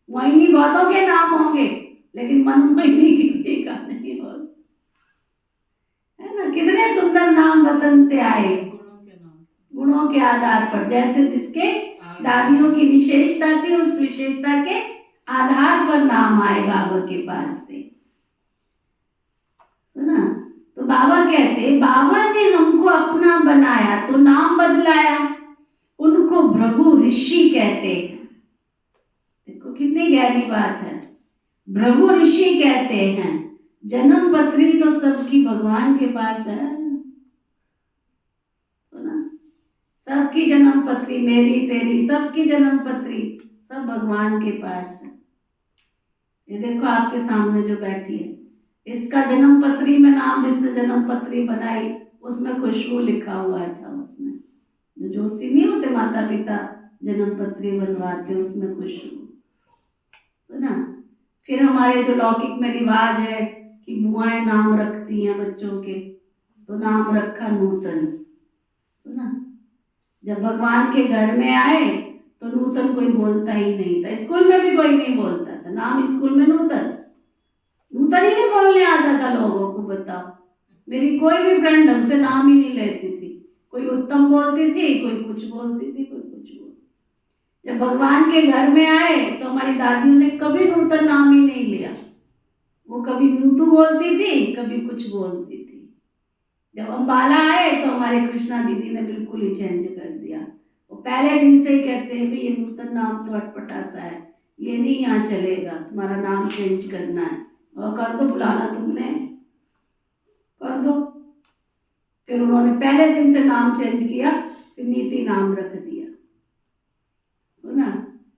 मोहिनी बहुतों के नाम होंगे लेकिन मन मोहिनी किसी का नहीं होगा, है ना? कितने सुंदर नाम वतन से आए, गुणों के आधार पर, जैसे जिसके दादियों की विशेषता थी उस विशेषता के आधार पर नाम आए बाबा के पास से। सुना? तो बाबा कहते, बाबा ने हमको अपना बनाया तो नाम बदलाया, उनको भृगु ऋषि कहते हैं। देखो कितनी गहरी बात है। भृगु ऋषि कहते हैं। जन्म पत्री तो सबकी भगवान के पास है, तो ना सबकी जन्म पत्री, मेरी तेरी सबकी जन्म पत्री सब भगवान के पास है। ये देखो आपके सामने जो बैठी है, इसका जन्म पत्री में नाम, जिसने जन्म पत्री बनाई उसमें खुशबू लिखा हुआ था, उसमें जो ज्योति नहीं होते माता पिता जन्म पत्री बनवाते उसमें खुशबू, तो ना। फिर हमारे जो लौकिक में रिवाज है कि बुआएं नाम रखती हैं बच्चों के, तो नाम रखा नूतन, तो ना। जब भगवान के घर में आए तो नूतन कोई बोलता ही नहीं था, स्कूल में भी कोई नहीं बोलता था नाम, स्कूल में नूतन नूतन ही नहीं बोलने आता था लोगों को। बताओ, मेरी कोई भी फ्रेंड ढंग से नाम ही नहीं लेती थी, कोई उत्तम बोलती थी, कोई कुछ बोलती थी, कोई कुछ बोलती। जब भगवान के घर में आए तो हमारी दादियों ने कभी नूतन नाम ही नहीं लिया, वो कभी नूतू बोलती थी, कभी कुछ बोलती थी। जब अम्बाला आए तो हमारे कृष्णा दीदी ने बिल्कुल ही चेंज कर दिया, वो पहले दिन से ही कहते हैं भाई ये नूतन नाम तो अटपटा सा है, ये नहीं यहाँ चलेगा, तुम्हारा नाम चेंज करना है, और कर दो, बुलाना तुमने कर दो। फिर उन्होंने पहले दिन से नाम चेंज किया, फिर नीति नाम रख दिया, सुना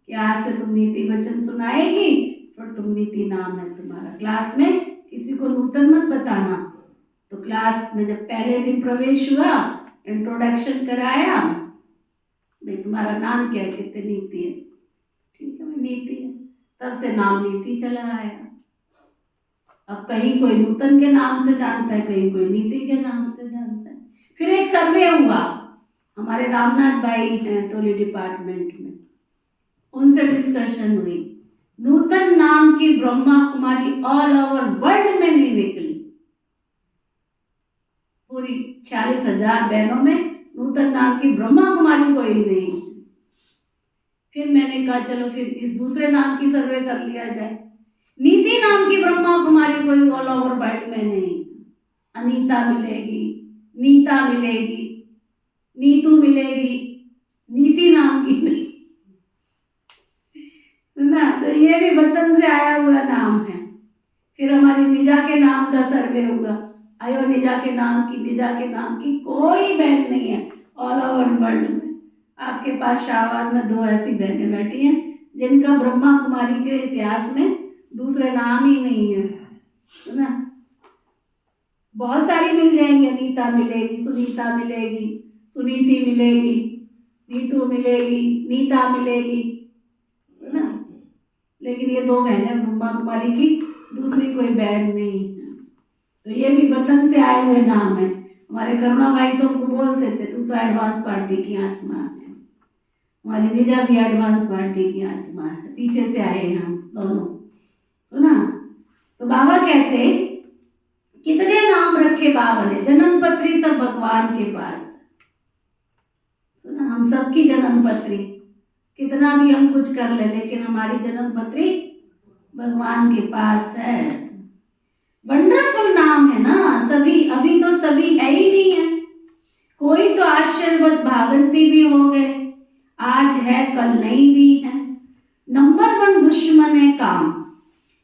कि आज से तुम नीति वचन सुनाएगी, फिर तुम नीति नाम है तुम्हारा। क्लास में किसी को नूतन मत बताना। तो क्लास में जब पहले दिन प्रवेश हुआ, इंट्रोडक्शन कराया, भाई तुम्हारा नाम क्या है, कितने नीति है, ठीक है भाई नीति है, तब से नाम नीति चला आया। अब कहीं कोई नूतन के नाम से जानता है, कहीं कोई नीति के नाम से जानता है। फिर एक सर्वे हुआ, हमारे रामनाथ भाई हैं टोली डिपार्टमेंट में, उनसे डिस्कशन हुई, नूतन नाम की Brahma Kumari all over world में नहीं निकली, पूरी 46,000 बहनों में नूतन नाम की ब्रह्मा कुमारी कोई नहीं। फिर मैंने कहा चलो फिर इस दूसरे नाम की सर्वे कर लिया जाए, नीति नाम की ब्रह्मा कुमारी कोई ऑल ओवर वर्ल्ड में नहीं। अनीता मिलेगी, नीता मिलेगी, नीतू मिलेगी, नीति नाम की नहीं ना। तो ये भी वतन से आया हुआ नाम है। फिर हमारी निजा के नाम का सर्वे हुआ, आयो निजा के नाम की कोई बहन नहीं है, ऑल ओवर वर्ल्ड में आपके पास शाहबाद में 2 ऐसी बहनें बैठी हैं जिनका ब्रह्मा कुमारी के इतिहास में दूसरे नाम ही नहीं है ना। बहुत सारी मिल जाएंगी, अनीता मिलेगी, सुनीता मिलेगी, सुनीति मिलेगी, नीतू मिलेगी, नीता मिलेगी, है ना। लेकिन ये 2 बहनें ब्रह्मा कुमारी की, दूसरी कोई बहन नहीं है। तो ये भी वतन से आए हुए नाम है। हमारे करुणा भाई तो उनको बोलते थे तू तो एडवांस पार्टी की आत्मा है। हमारी निजा भी एडवांस पार्टी की आत्मा है, पीछे से आए हैं हम दोनों, तो ना। तो बाबा कहते कितने नाम रखे बाबा ने, जन्म पत्री सब भगवान के पास, तो ना हम सबकी जन्म पत्री, कितना भी हम कुछ कर ले लेकिन हमारी जन्म पत्री भगवान के पास है। वंडरफुल नाम है ना सभी, अभी तो सभी है ही नहीं है, कोई तो आश्चर्यवत भागंती भी हो गए, आज है कल नहीं भी है। नंबर 1 दुश्मन है काम,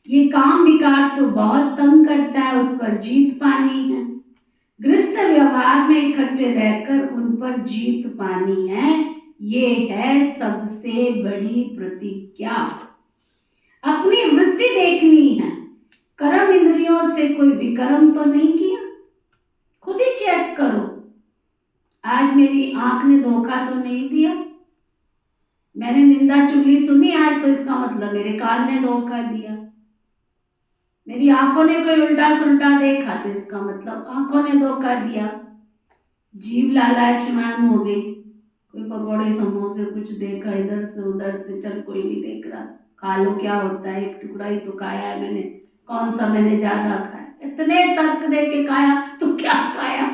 ये काम विकार तो बहुत तंग करता है, उस पर जीत पानी है। गृहस्थ व्यवहार में इकट्ठे रहकर उन पर जीत पानी है, ये है सबसे बड़ी प्रतिज्ञा। अपनी वृत्ति देखनी है, कर्म इंद्रियों से कोई विकर्म तो नहीं किया, खुद ही चेक करो। आज मेरी आंख ने धोखा तो नहीं दिया, मैंने निंदा चुगली सुनी आज तो इसका मतलब मेरे कान ने धोखा दिया। मेरी आंखों ने कोई उल्टा सुल्टा देखा तो इसका मतलब आंखों ने धोखा दिया। जीभ लालायमान हो गई, कोई पकौड़े समोसे कुछ देखा इधर से उधर से, चल कोई नहीं देख रहा, खा लो क्या होता है, एक टुकड़ा ही तो खाया है मैंने, कौन सा मैंने ज्यादा खाया, इतने तर्क दे के खाया तो क्या खाया।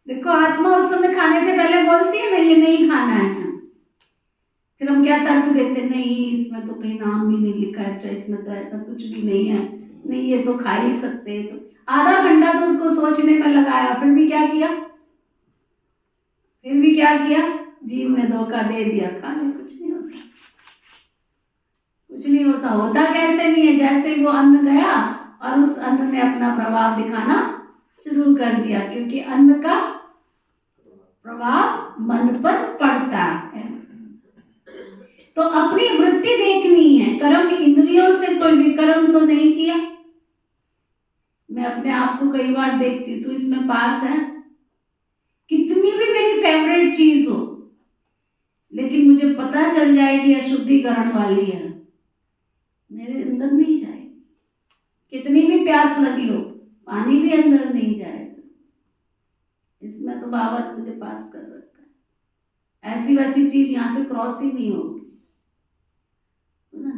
देखो आत्मा उस समय खाने से पहले बोलती है ना ये नहीं खाना है, फिर हम क्या तर्क देते, नहीं इसमें तो कहीं नाम भी नहीं लिखा है, अच्छा इसमें तो ऐसा कुछ भी नहीं है, नहीं ये तो खा ही सकते हैं। तो आधा घंटा तो उसको सोचने में लगाया, फिर भी क्या किया, जीव ने धोखा दे दिया, खा ले, कुछ नहीं होता, कुछ नहीं होता। होता कैसे नहीं है, जैसे वो अन्न गया और उस अन्न ने अपना प्रभाव दिखाना शुरू कर दिया, क्योंकि अन्न का प्रभाव मन पर पड़ता है। तो अपनी वृत्ति देखनी है, कर्म इंद्रियों से कोई विकर्म तो नहीं किया। मैं अपने आप को कई बार देखती हूँ, तो इसमें पास है, कितनी भी मेरी फेवरेट चीज हो लेकिन मुझे पता चल जाएगी अशुद्धिकरण वाली है, मेरे अंदर नहीं जाएगी। कितनी भी प्यास लगी हो, पानी भी अंदर नहीं जाएगा। इसमें तो बाबा ने मुझे पास कर रखा है, ऐसी वैसी चीज यहाँ से क्रॉस ही नहीं होगी ना।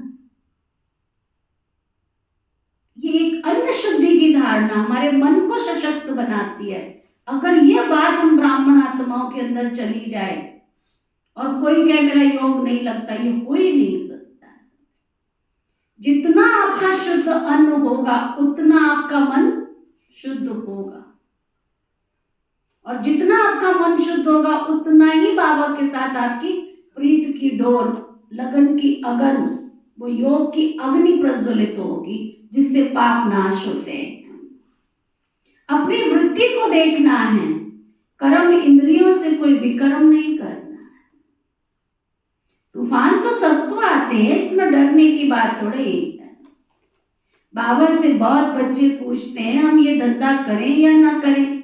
ये एक अन्न शुद्धि की धारणा हमारे मन को सशक्त बनाती है। अगर ये बात हम ब्राह्मण आत्माओं के अंदर चली जाए और कोई कहे मेरा योग नहीं लगता, ये हो ही नहीं सकता। जितना आपका शुद्ध अन्न होगा उतना आपका मन शुद्ध होगा, और जितना आपका मन शुद्ध होगा उतना ही बाबा के साथ आपकी प्रीत की डोर, लगन की अगन, वो योग की अग्नि प्रज्वलित होगी जिससे पाप नाश होते हैं। अपनी वृत्ति को देखना है, कर्म इंद्रियों से कोई विकर्म नहीं करना है। तूफान तो सबको आते हैं, इसमें डरने की बात थोड़ी है। बाबा से बहुत बच्चे पूछते हैं हम ये धंधा करें या ना करें।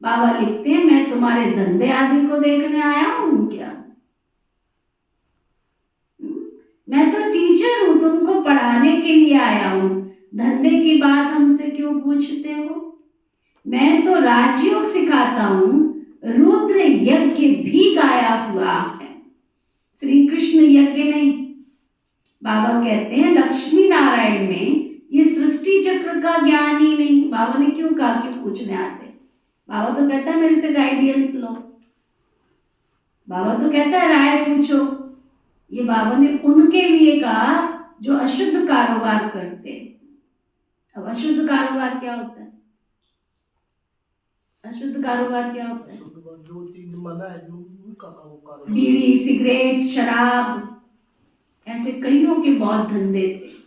बाबा लिखते हैं मैं तुम्हारे धंधे आदि को देखने आया हूं क्या, मैं तो टीचर हूं, तुमको पढ़ाने के लिए आया हूं, धंधे की बात हमसे क्यों पूछते हो। मैं तो राजयोग सिखाता हूं, रुद्र यज्ञ भी गाया हुआ है, श्री कृष्ण यज्ञ नहीं। बाबा कहते हैं लक्ष्मी नारायण में ये सृष्टि चक्र का ज्ञान ही नहीं। बाबा ने क्यों कहा कि पूछने आते, बाबा तो कहता है मेरे से गाइडेंस लो, बाबा तो कहता है राय पूछो। ये बाबा ने उनके लिए कहा जो अशुद्ध कारोबार करते। अब अशुद्ध कारोबार क्या होता है, अशुद्ध कारोबार क्या होता है,
जो चीज मना है जो उनका कारोबार,
बीड़ी सिगरेट शराब, ऐसे कईयों के बहुत धंधे थे।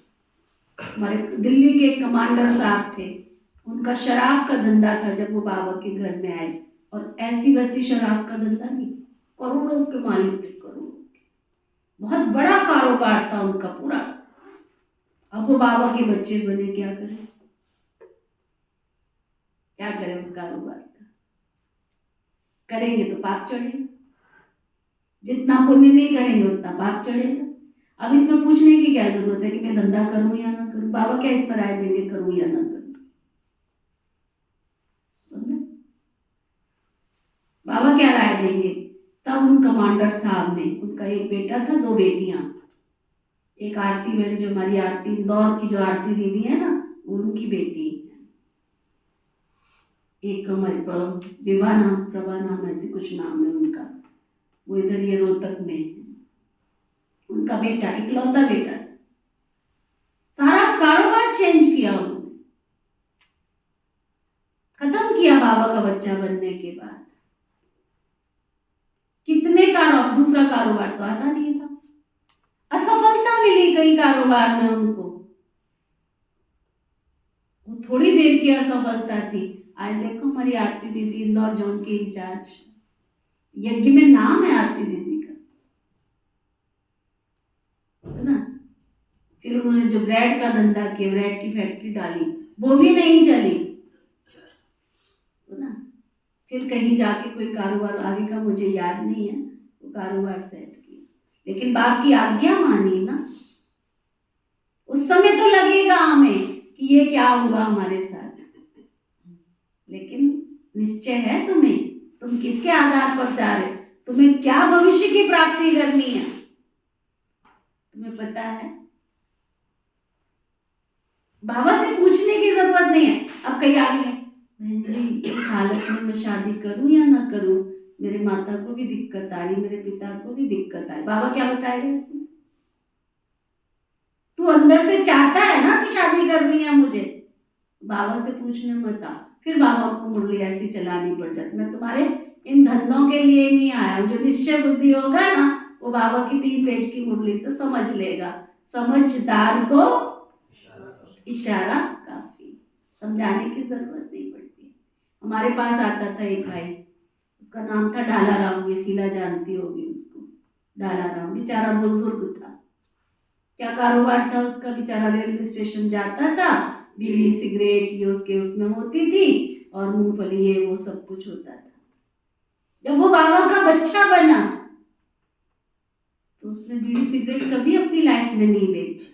हमारे दिल्ली के कमांडर साहब थे, उनका शराब का धंधा था जब वो बाबा के घर में आए, और ऐसी वैसी शराब का धंधा नहीं, करोड़ों के मालिक थे, करोड़ों के, बहुत बड़ा कारोबार था उनका पूरा। अब वो बाबा के बच्चे बने, क्या करें, क्या करें उस कारोबार का। करेंगे तो पाप चढ़ेगा, जितना पुण्य नहीं करेंगे उतना पाप चढ़ेगा। अब इसमें पूछने की क्या जरूरत है कि मैं धंधा करूं या ना करूं, बाबा क्या इस पर राय देंगे करूं या ना करूं। बाबा क्या राय देंगे। तब उन कमांडर साहब ने, उनका एक बेटा था, दो बेटियां, एक आरती बहन जो हमारी आरती इंदौर की जो आरती दीदी है ना, वो उनकी बेटी, एक विभा नाम, प्रभा नाम, ऐसे कुछ नाम है उनका, वो इधर ये रोहतक में है। उनका बेटा, इकलौता बेटा, सारा कारोबार चेंज किया उन्होंने, खत्म किया बाबा का बच्चा बनने के बाद। कितने दूसरा कारोबार तो आता नहीं था, असफलता मिली कई कारोबार में उनको, वो थोड़ी देर की असफलता थी। आज देखो हमारी आरती दीदी इंदौर जोन की इंचार्ज, यज्ञ में नाम है आरती दीदी का, है ना। फिर उन्होंने जो ब्रेड का धंधा किया, ब्रेड की फैक्ट्री डाली, वो भी नहीं चली, है ना। फिर कहीं जाके कोई कारोबार आगे का मुझे याद नहीं है, वो कारोबार सेट किया, लेकिन बाप की आज्ञा मानी ना। उस समय तो लगेगा हमें कि ये क्या होगा हमारे साथ, लेकिन निश्चय है तुम्हें, तुम किसके आधार पर जा रहे हो, तुम्हें क्या भविष्य की प्राप्ति करनी है, तुम्हें पता है। बाबा से पूछने की जरूरत नहीं है। अब कहीं आगे बहन जी इस हालत में मैं शादी करूं या ना करूं, मेरे माता को भी दिक्कत आ रही, मेरे पिता को भी दिक्कत आ रही, बाबा क्या बताएगा इसमें। तू अंदर से चाहता है ना कि शादी करनी है मुझे, बाबा से पूछने मत आ। फिर बाबा को मुरली ऐसी चलानी पड़ जाती, मैं तुम्हारे इन धंधों के लिए नहीं आया हूं। जो निश्चय बुद्धि होगा ना, वो बाबा की 3 पेज की मुरली से समझ लेगा। समझदार को इशारा काफी, समझाने की जरूरत नहीं पड़ती। हमारे पास आता था एक भाई, उसका नाम था डाला राम, ये शीला जानती होगी उसको, डाला राम, बेचारा बुजुर्ग था। क्या कारोबार था उसका, बेचारा रेलवे स्टेशन जाता था, बीड़ी सिगरेट ये उसके उसमें होती थी, और मूंगफली ये वो सब कुछ होता था। जब वो बाबा का बच्चा बना तो उसने बीड़ी सिगरेट कभी अपनी लाइफ में नहीं बेची,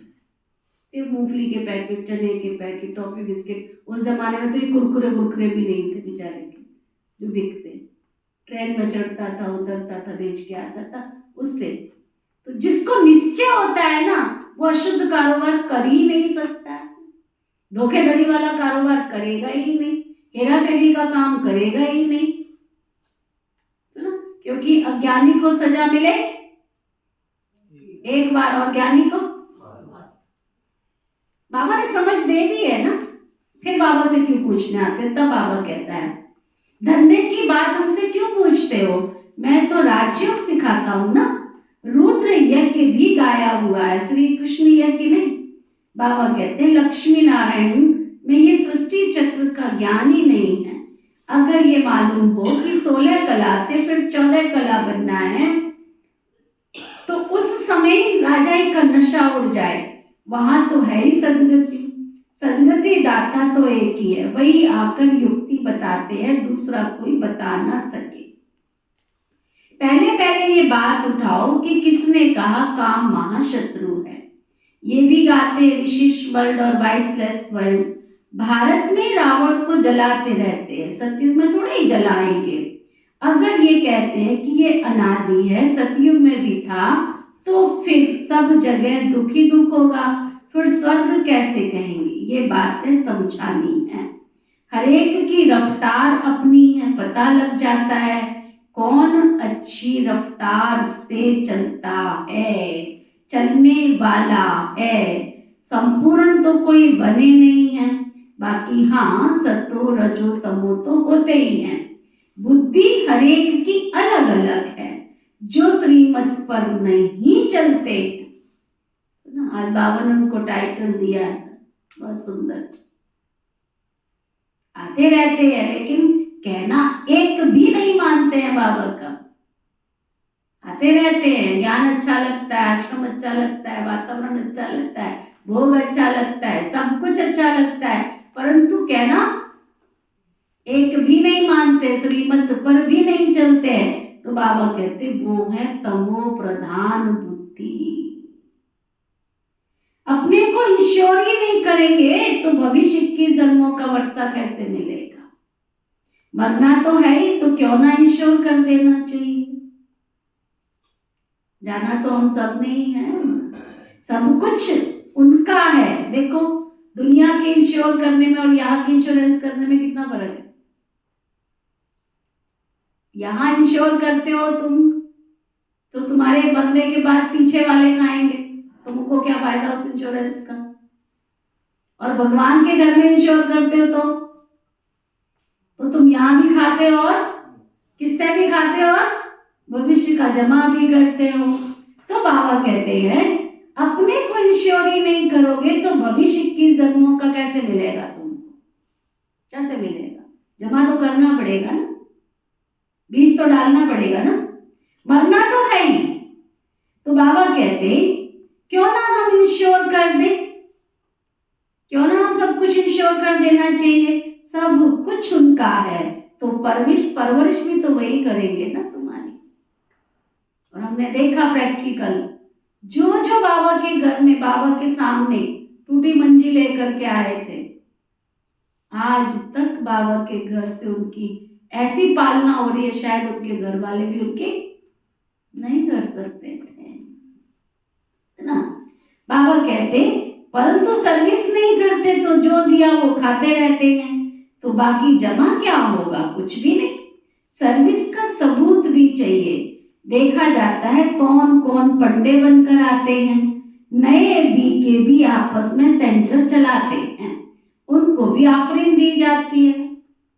सिर्फ मूंगफली के पैकेट, चने के पैकेट, टॉफी बिस्किट। उस जमाने में तो ये कुरकुरे बुरकुरे भी नहीं थे बेचारे के जो बिकते, ट्रेन में चढ़ता था, उतरता था, बेच के आता था उससे। तो जिसको निश्चय होता है ना, वो अशुद्ध कारोबार कर ही नहीं सकता है, धोखेधड़ी वाला कारोबार करेगा ही नहीं, हेरा फेरी का काम करेगा ही नहीं, है ना। क्योंकि अज्ञानी को सजा मिले एक बार, और ज्ञानी को बाबा ने समझ दे दी है ना, फिर बाबा से क्यों पूछने आते। तब बाबा कहता है धंधे की बात हमसे क्यों पूछते हो, मैं तो राजयोग सिखाता हूं ना। रुद्र यज्ञ भी गाया हुआ है, श्री कृष्ण यज्ञ नहीं। बाबा कहते हैं लक्ष्मी नारायण में ये सृष्टि चक्र का ज्ञान ही नहीं है। अगर ये मालूम हो कि 16 कला से फिर 14 कला बनना है, तो उस समय राजाई का नशा उड़ जाए। वहां तो है ही सदगति, सदगति दाता तो एक ही है, वही आकर युक्ति बताते हैं, दूसरा कोई बता ना सके। पहले पहले ये बात उठाओ कि किसने कहा काम महाशत्रु है। ये भी गाते विशिष्ट वर्ल्ड और वाइसलेस वर्ल्ड, भारत में रावण को जलाते रहते हैं, सतयुग में थोड़े ही जलाएंगे। अगर ये कहते हैं कि ये अनादि है, सतयुग में भी था, तो फिर सब जगह दुख ही दुख होगा, फिर स्वर्ग कैसे कहेंगे। ये बातें समझानी है। हरेक की रफ्तार अपनी है, पता लग जाता है कौन अच्छी रफ्तार से चलता है, चलने वाला है। संपूर्ण तो कोई बने नहीं है, बाकी हाँ सतो रजो तमो तो होते ही हैं। बुद्धि हरेक की अलग अलग है, जो श्रीमत पर नहीं चलते। आज बाबा ने उनको टाइटल दिया है, बहुत सुंदर। आते रहते हैं, लेकिन कहना एक भी नहीं मानते हैं बाबा का। आते रहते हैं, ज्ञान अच्छा लगता है, आश्रम अच्छा लगता है, वातावरण अच्छा लगता है, भोग अच्छा लगता है, सब कुछ अच्छा लगता है, परंतु कहना एक भी नहीं मानते, श्रीमत पर भी नहीं चलते। तो बाबा कहते वो है तमो प्रधान बुद्धि। अपने को इंश्योर ही नहीं करेंगे तो भविष्य की जन्मों का वर्षा कैसे मिलेगा। मरना तो है ही, तो क्यों ना इंश्योर कर देना चाहिए। जाना तो हम सब में ही है, सब कुछ उनका है। देखो दुनिया के इंश्योर करने में और यहाँ के इंश्योरेंस करने में कितना फर्क है। यहाँ इंश्योर करते हो तुम, तो तुम्हारे बंदे के बाद पीछे वाले खाएंगे, तुमको क्या फायदा उस इंश्योरेंस का। और भगवान के घर में इंश्योर करते हो तो तुम यहाँ भी खाते हो और किससे भी खाते हो और भविष्य का जमा भी करते हो। तो बाबा कहते हैं अपने को इंश्योर ही नहीं करोगे तो भविष्य की जन्मों का कैसे मिलेगा तुमको, कैसे मिलेगा। जमा तो करना पड़ेगा ना, बीज तो डालना पड़ेगा ना, मरना तो है ही। तो बाबा कहते क्यों ना हम इंश्योर कर दे, क्यों ना हम सब कुछ इंश्योर कर देना चाहिए, सब कुछ उनका है तो परवरिश भी तो वही करेंगे ना तुम्हारी। और हमने देखा प्रैक्टिकल, जो बाबा के घर में बाबा के सामने टूटी मंजी लेकर के आए थे, आज तक बाबा के घर से उनकी ऐसी पालना हो रही है, शायद उनके घर वाले भी उनके नहीं कर सकते थे, है ना। बाबा कहते परंतु सर्विस नहीं करते तो जो दिया वो खाते रहते हैं, तो बाकी जमा क्या होगा, कुछ भी नहीं। सर्विस का सबूत भी चाहिए। देखा जाता है कौन कौन पंडे बनकर आते हैं, नए बीके भी आपस में सेंटर चलाते हैं, उनको भी ऑफरिंग दी जाती है।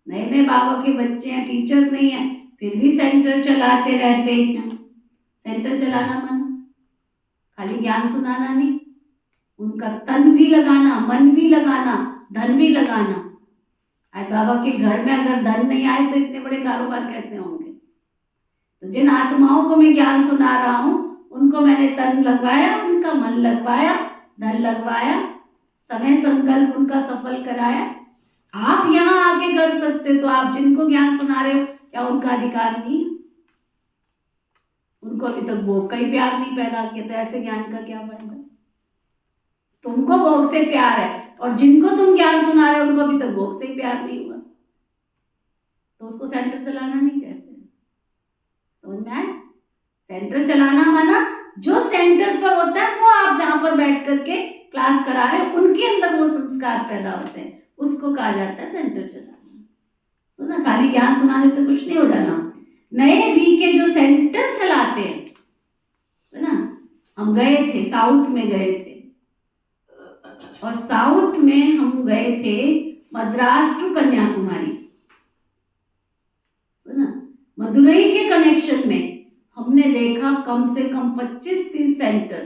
नए नए बाबा के बच्चे हैं, टीचर नहीं है, फिर भी सेंटर चलाते रहते हैं। सेंटर चलाना मन, खाली ज्ञान सुनाना नहीं, उनका तन भी लगाना, मन भी लगाना, धन भी लगाना। आज बाबा के घर में अगर धन नहीं आए तो इतने बड़े कारोबार कैसे होंगे। तो जिन आत्माओं को मैं ज्ञान सुना रहा हूँ उनको मैंने तन लगवाया, उनका मन लगवाया, धन लगवाया, समय संकल्प उनका सफल कराया। आप यहाँ आके कर सकते, तो आप जिनको ज्ञान सुना रहे हो क्या उनका अधिकार नहीं है। उनको अभी तक भोग का ही प्यार नहीं पैदा किया, तो ऐसे ज्ञान का क्या फायदा। तुमको भोग से प्यार है और जिनको तुम ज्ञान सुना रहे हो उनको अभी तक भोग से ही प्यार नहीं हुआ, तो उसको सेंटर चलाना नहीं कहते। समझ में आए। सेंटर चलाना माना जो सेंटर पर होता है वो आप जहां पर बैठ करके क्लास करा रहे हो उनके अंदर वो संस्कार पैदा होते हैं, उसको कहा जाता है सेंटर चलाना। सुना, खाली ज्ञान सुनाने से कुछ नहीं हो जाना। नए बी के जो सेंटर चलाते हैं, है ना। हम गए थे, साउथ में गए थे, और साउथ में हम गए थे मद्रास टू कन्याकुमारी, है ना। मदुरई के कनेक्शन में हमने देखा कम से कम 25-30 सेंटर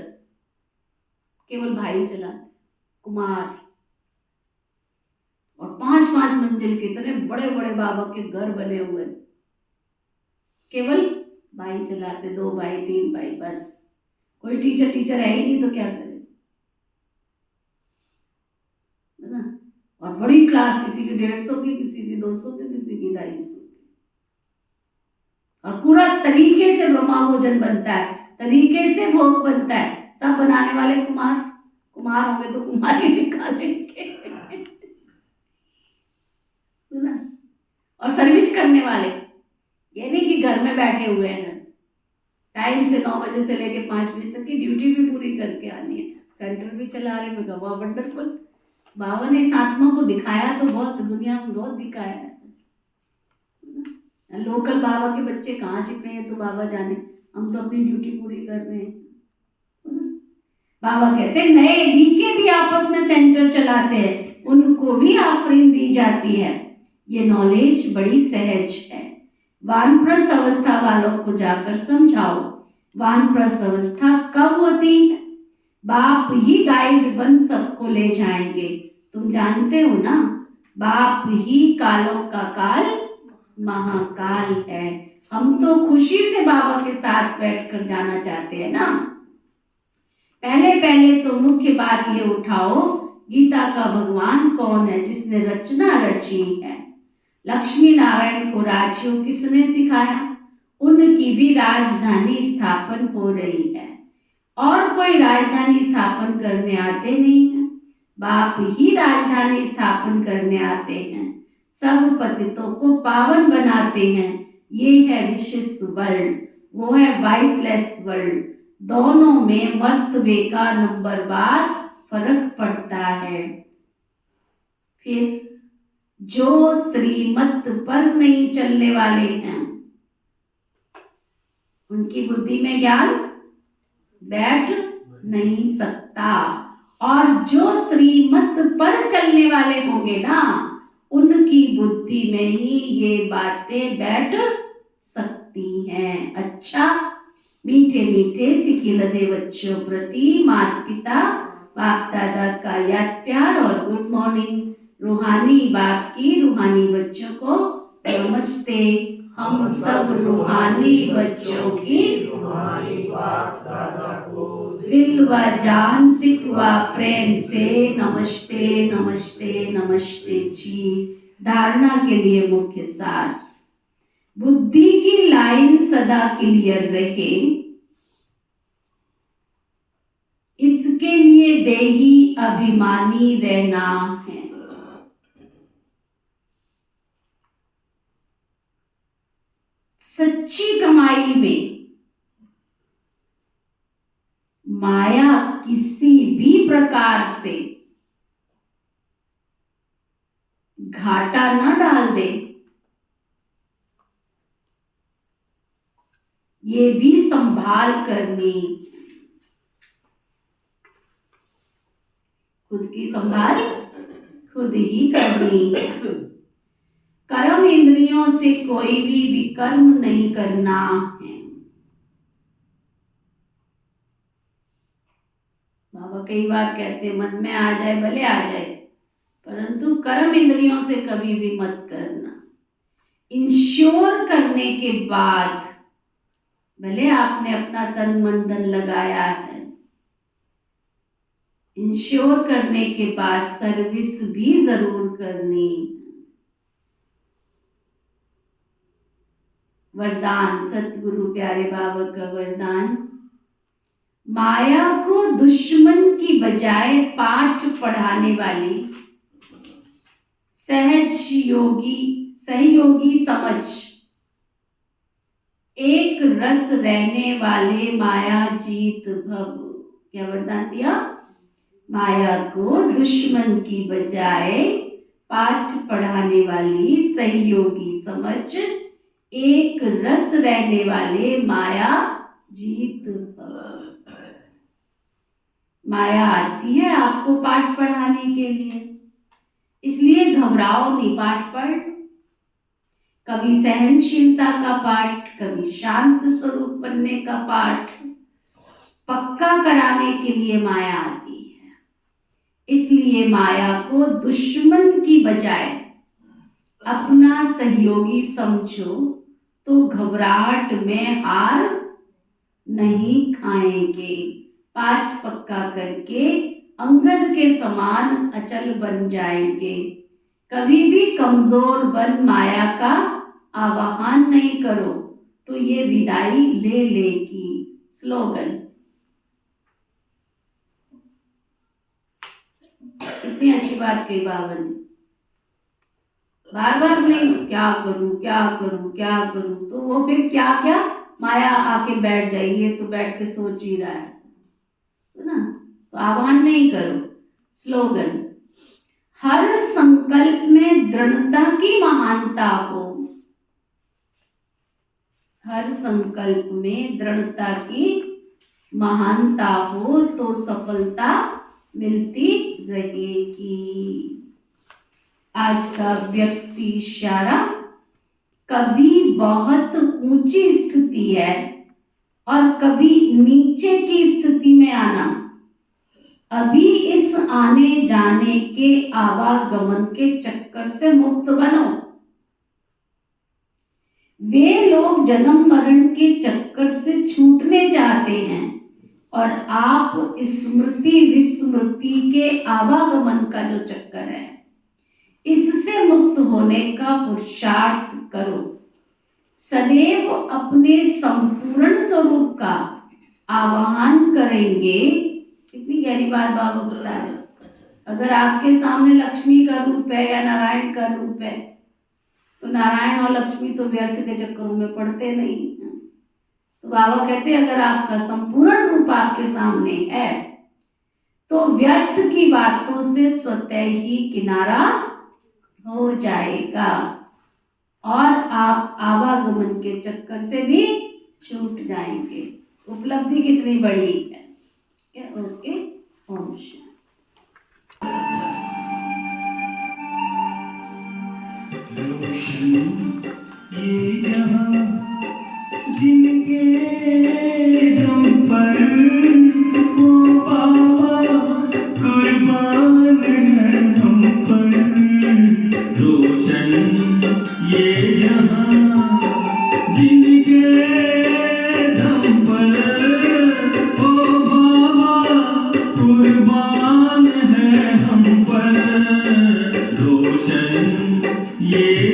केवल भाई चलाते, कुमार, और 5-5 मंजिल के इतने बड़े बड़े बाबा के घर बने हुए, केवल भाई चलाते, 2 भाई 3 भाई, बस। कोई टीचर है ही नहीं तो क्या करे, है ना। और बड़ी क्लास, किसी की 150 की, किसी की 200 की, किसी की 250 की, और पूरा तरीके से ब्रह्मा भोजन बनता है, तरीके से भोग बनता है। सब बनाने वाले कुमार होंगे तो कुमारी निकालेंगे, ना। और सर्विस करने वाले, ये नहीं कि घर में बैठे हुए हैं, टाइम से 9 बजे से लेके 5 बजे तक की ड्यूटी भी पूरी करके आनी है, सेंटर भी चला रहे। मैं वाह वंडरफुल। बाबा ने इस आत्मा को दिखाया तो बहुत, दुनिया में बहुत दिखाया है। लोकल बाबा के बच्चे कहाँ छिपे हैं तो बाबा जाने, हम तो अपनी ड्यूटी पूरी कर रहे हैं। बाबा कहते हैं नए बीके भी आपस में सेंटर चलाते हैं, उनको भी ऑफरिंग दी जाती है। ये नॉलेज बड़ी सहज है। वानप्रस्थ अवस्था वालों को जाकर समझाओ, वानप्रस्थ अवस्था कब होती है। बाप ही गाइड बन सबको ले जाएंगे। तुम जानते हो ना, बाप ही कालों का काल महाकाल है। हम तो खुशी से बाबा के साथ बैठकर जाना चाहते हैं ना। पहले पहले तो मुख्य बात ये उठाओ, गीता का भगवान कौन है जिसने रचना रची है। लक्ष्मी नारायण को राजयोग किसने सिखाया? उनकी भी राजधानी स्थापन हो रही है और कोई राजधानी स्थापन करने आते नहीं है, बाप ही राजधानी स्थापन करने आते हैं, सब पतितों को पावन बनाते हैं। ये है विशिष्ट वर्ल्ड, वो है वाइसलेस वर्ल्ड। दोनों में मर्तबे का नंबरवार फर्क पड़ता है। फिर जो श्रीमत पर नहीं चलने वाले हैं उनकी बुद्धि में ज्ञान बैठ नहीं सकता, और जो श्रीमत पर चलने वाले होंगे ना उनकी बुद्धि में ही ये बातें बैठ सकती हैं। अच्छा, मीठे मीठे सिकिलदे बच्चों प्रति माता पिता बाप दादा का याद प्यार और गुड मॉर्निंग। रूहानी बाप की रूहानी बच्चों को नमस्ते। हम सब रूहानी बच्चों की
रूहानी बाप दादा को
दिल व जान सिक व प्रेम से नमस्ते नमस्ते नमस्ते जी। धारणा के लिए मुख्य सार, बुद्धि की लाइन सदा क्लियर रहे, इसके लिए देही अभिमानी रहना है। सच्ची कमाई में माया किसी भी प्रकार से घाटा न डाल दे, ये भी संभाल करनी। खुद की संभाल खुद ही करनी। कर्म इंद्रियों से कोई भी विकर्म नहीं करना है। बाबा कई बार कहते हैं मन में आ जाए भले आ जाए, परंतु कर्म इंद्रियों से कभी भी मत करना। इंश्योर करने के बाद, भले आपने अपना तन मन धन लगाया है, इंश्योर करने के बाद सर्विस भी जरूर करनी। वरदान, सतगुरु प्यारे बाबा का वरदान, माया को दुश्मन की बजाय पाठ पढ़ाने वाली सहयोगी समझ, एक रस रहने वाले माया जीत भव। क्या वरदान दिया? माया को दुश्मन की बजाय पाठ पढ़ाने वाली सहयोगी समझ, एक रस रहने वाले माया जीत भव। माया आती है आपको पाठ पढ़ाने के लिए, इसलिए घबराओ नहीं, पाठ पढ़। कभी सहनशीलता का पाठ, कभी शांत स्वरूप बनने का पाठ पक्का कराने के लिए माया आती है। इसलिए माया को दुश्मन की बजाय अपना सहयोगी समझो तो घबराहट में हार नहीं खाएंगे। पाठ पक्का करके अंगद के समान अचल बन जाएंगे। कभी भी कमजोर बन माया का आवाहन नहीं करो तो ये विदाई ले लेगी। स्लोगन, कितनी अच्छी बात कही बाबा ने। बार बार नहीं क्या करूं क्या करूं क्या करूं, तो वो फिर क्या क्या माया आके बैठ जाएगी, तो बैठ के सोच ही रहा है ना, तो आह्वान नहीं करो। स्लोगन, हर संकल्प में दृढ़ता की महानता हो। हर संकल्प में दृढ़ता की महानता हो तो सफलता मिलती रहेगी। आज का व्यक्ति इशारा, कभी बहुत ऊंची स्थिति है और कभी नीचे की स्थिति में आना। अभी इस आने जाने के आवागमन के चक्कर से मुक्त बनो। वे लोग जन्म मरण के चक्कर से छूटने चाहते हैं और आप स्मृति विस्मृति के आवागमन का जो चक्कर है इससे मुक्त होने का पुरुषार्थ करो। सदैव अपने संपूर्ण स्वरूप का आवाहन करेंगे। कितनी गहरी बात बाबा बता रहे। अगर आपके सामने लक्ष्मी का रूप है या नारायण का रूप है तो नारायण और लक्ष्मी तो व्यर्थ के चक्करों में पड़ते नहीं। तो बाबा कहते हैं अगर आपका संपूर्ण रूप आपके सामने है तो व्यर्थ की बातों से स्वतः ही किनारा हो जाएगा और आप आवागमन के चक्कर से भी छूट जाएंगे। उपलब्धि कितनी बड़ी है। ओके, ओम शांति।
ये जहां जिनके दम पर वो बाबा कुर्बान है हम पर। रोशन ये जहां जिनके दम पर वो बाबा कुर्बान है हम पर। रोशन ये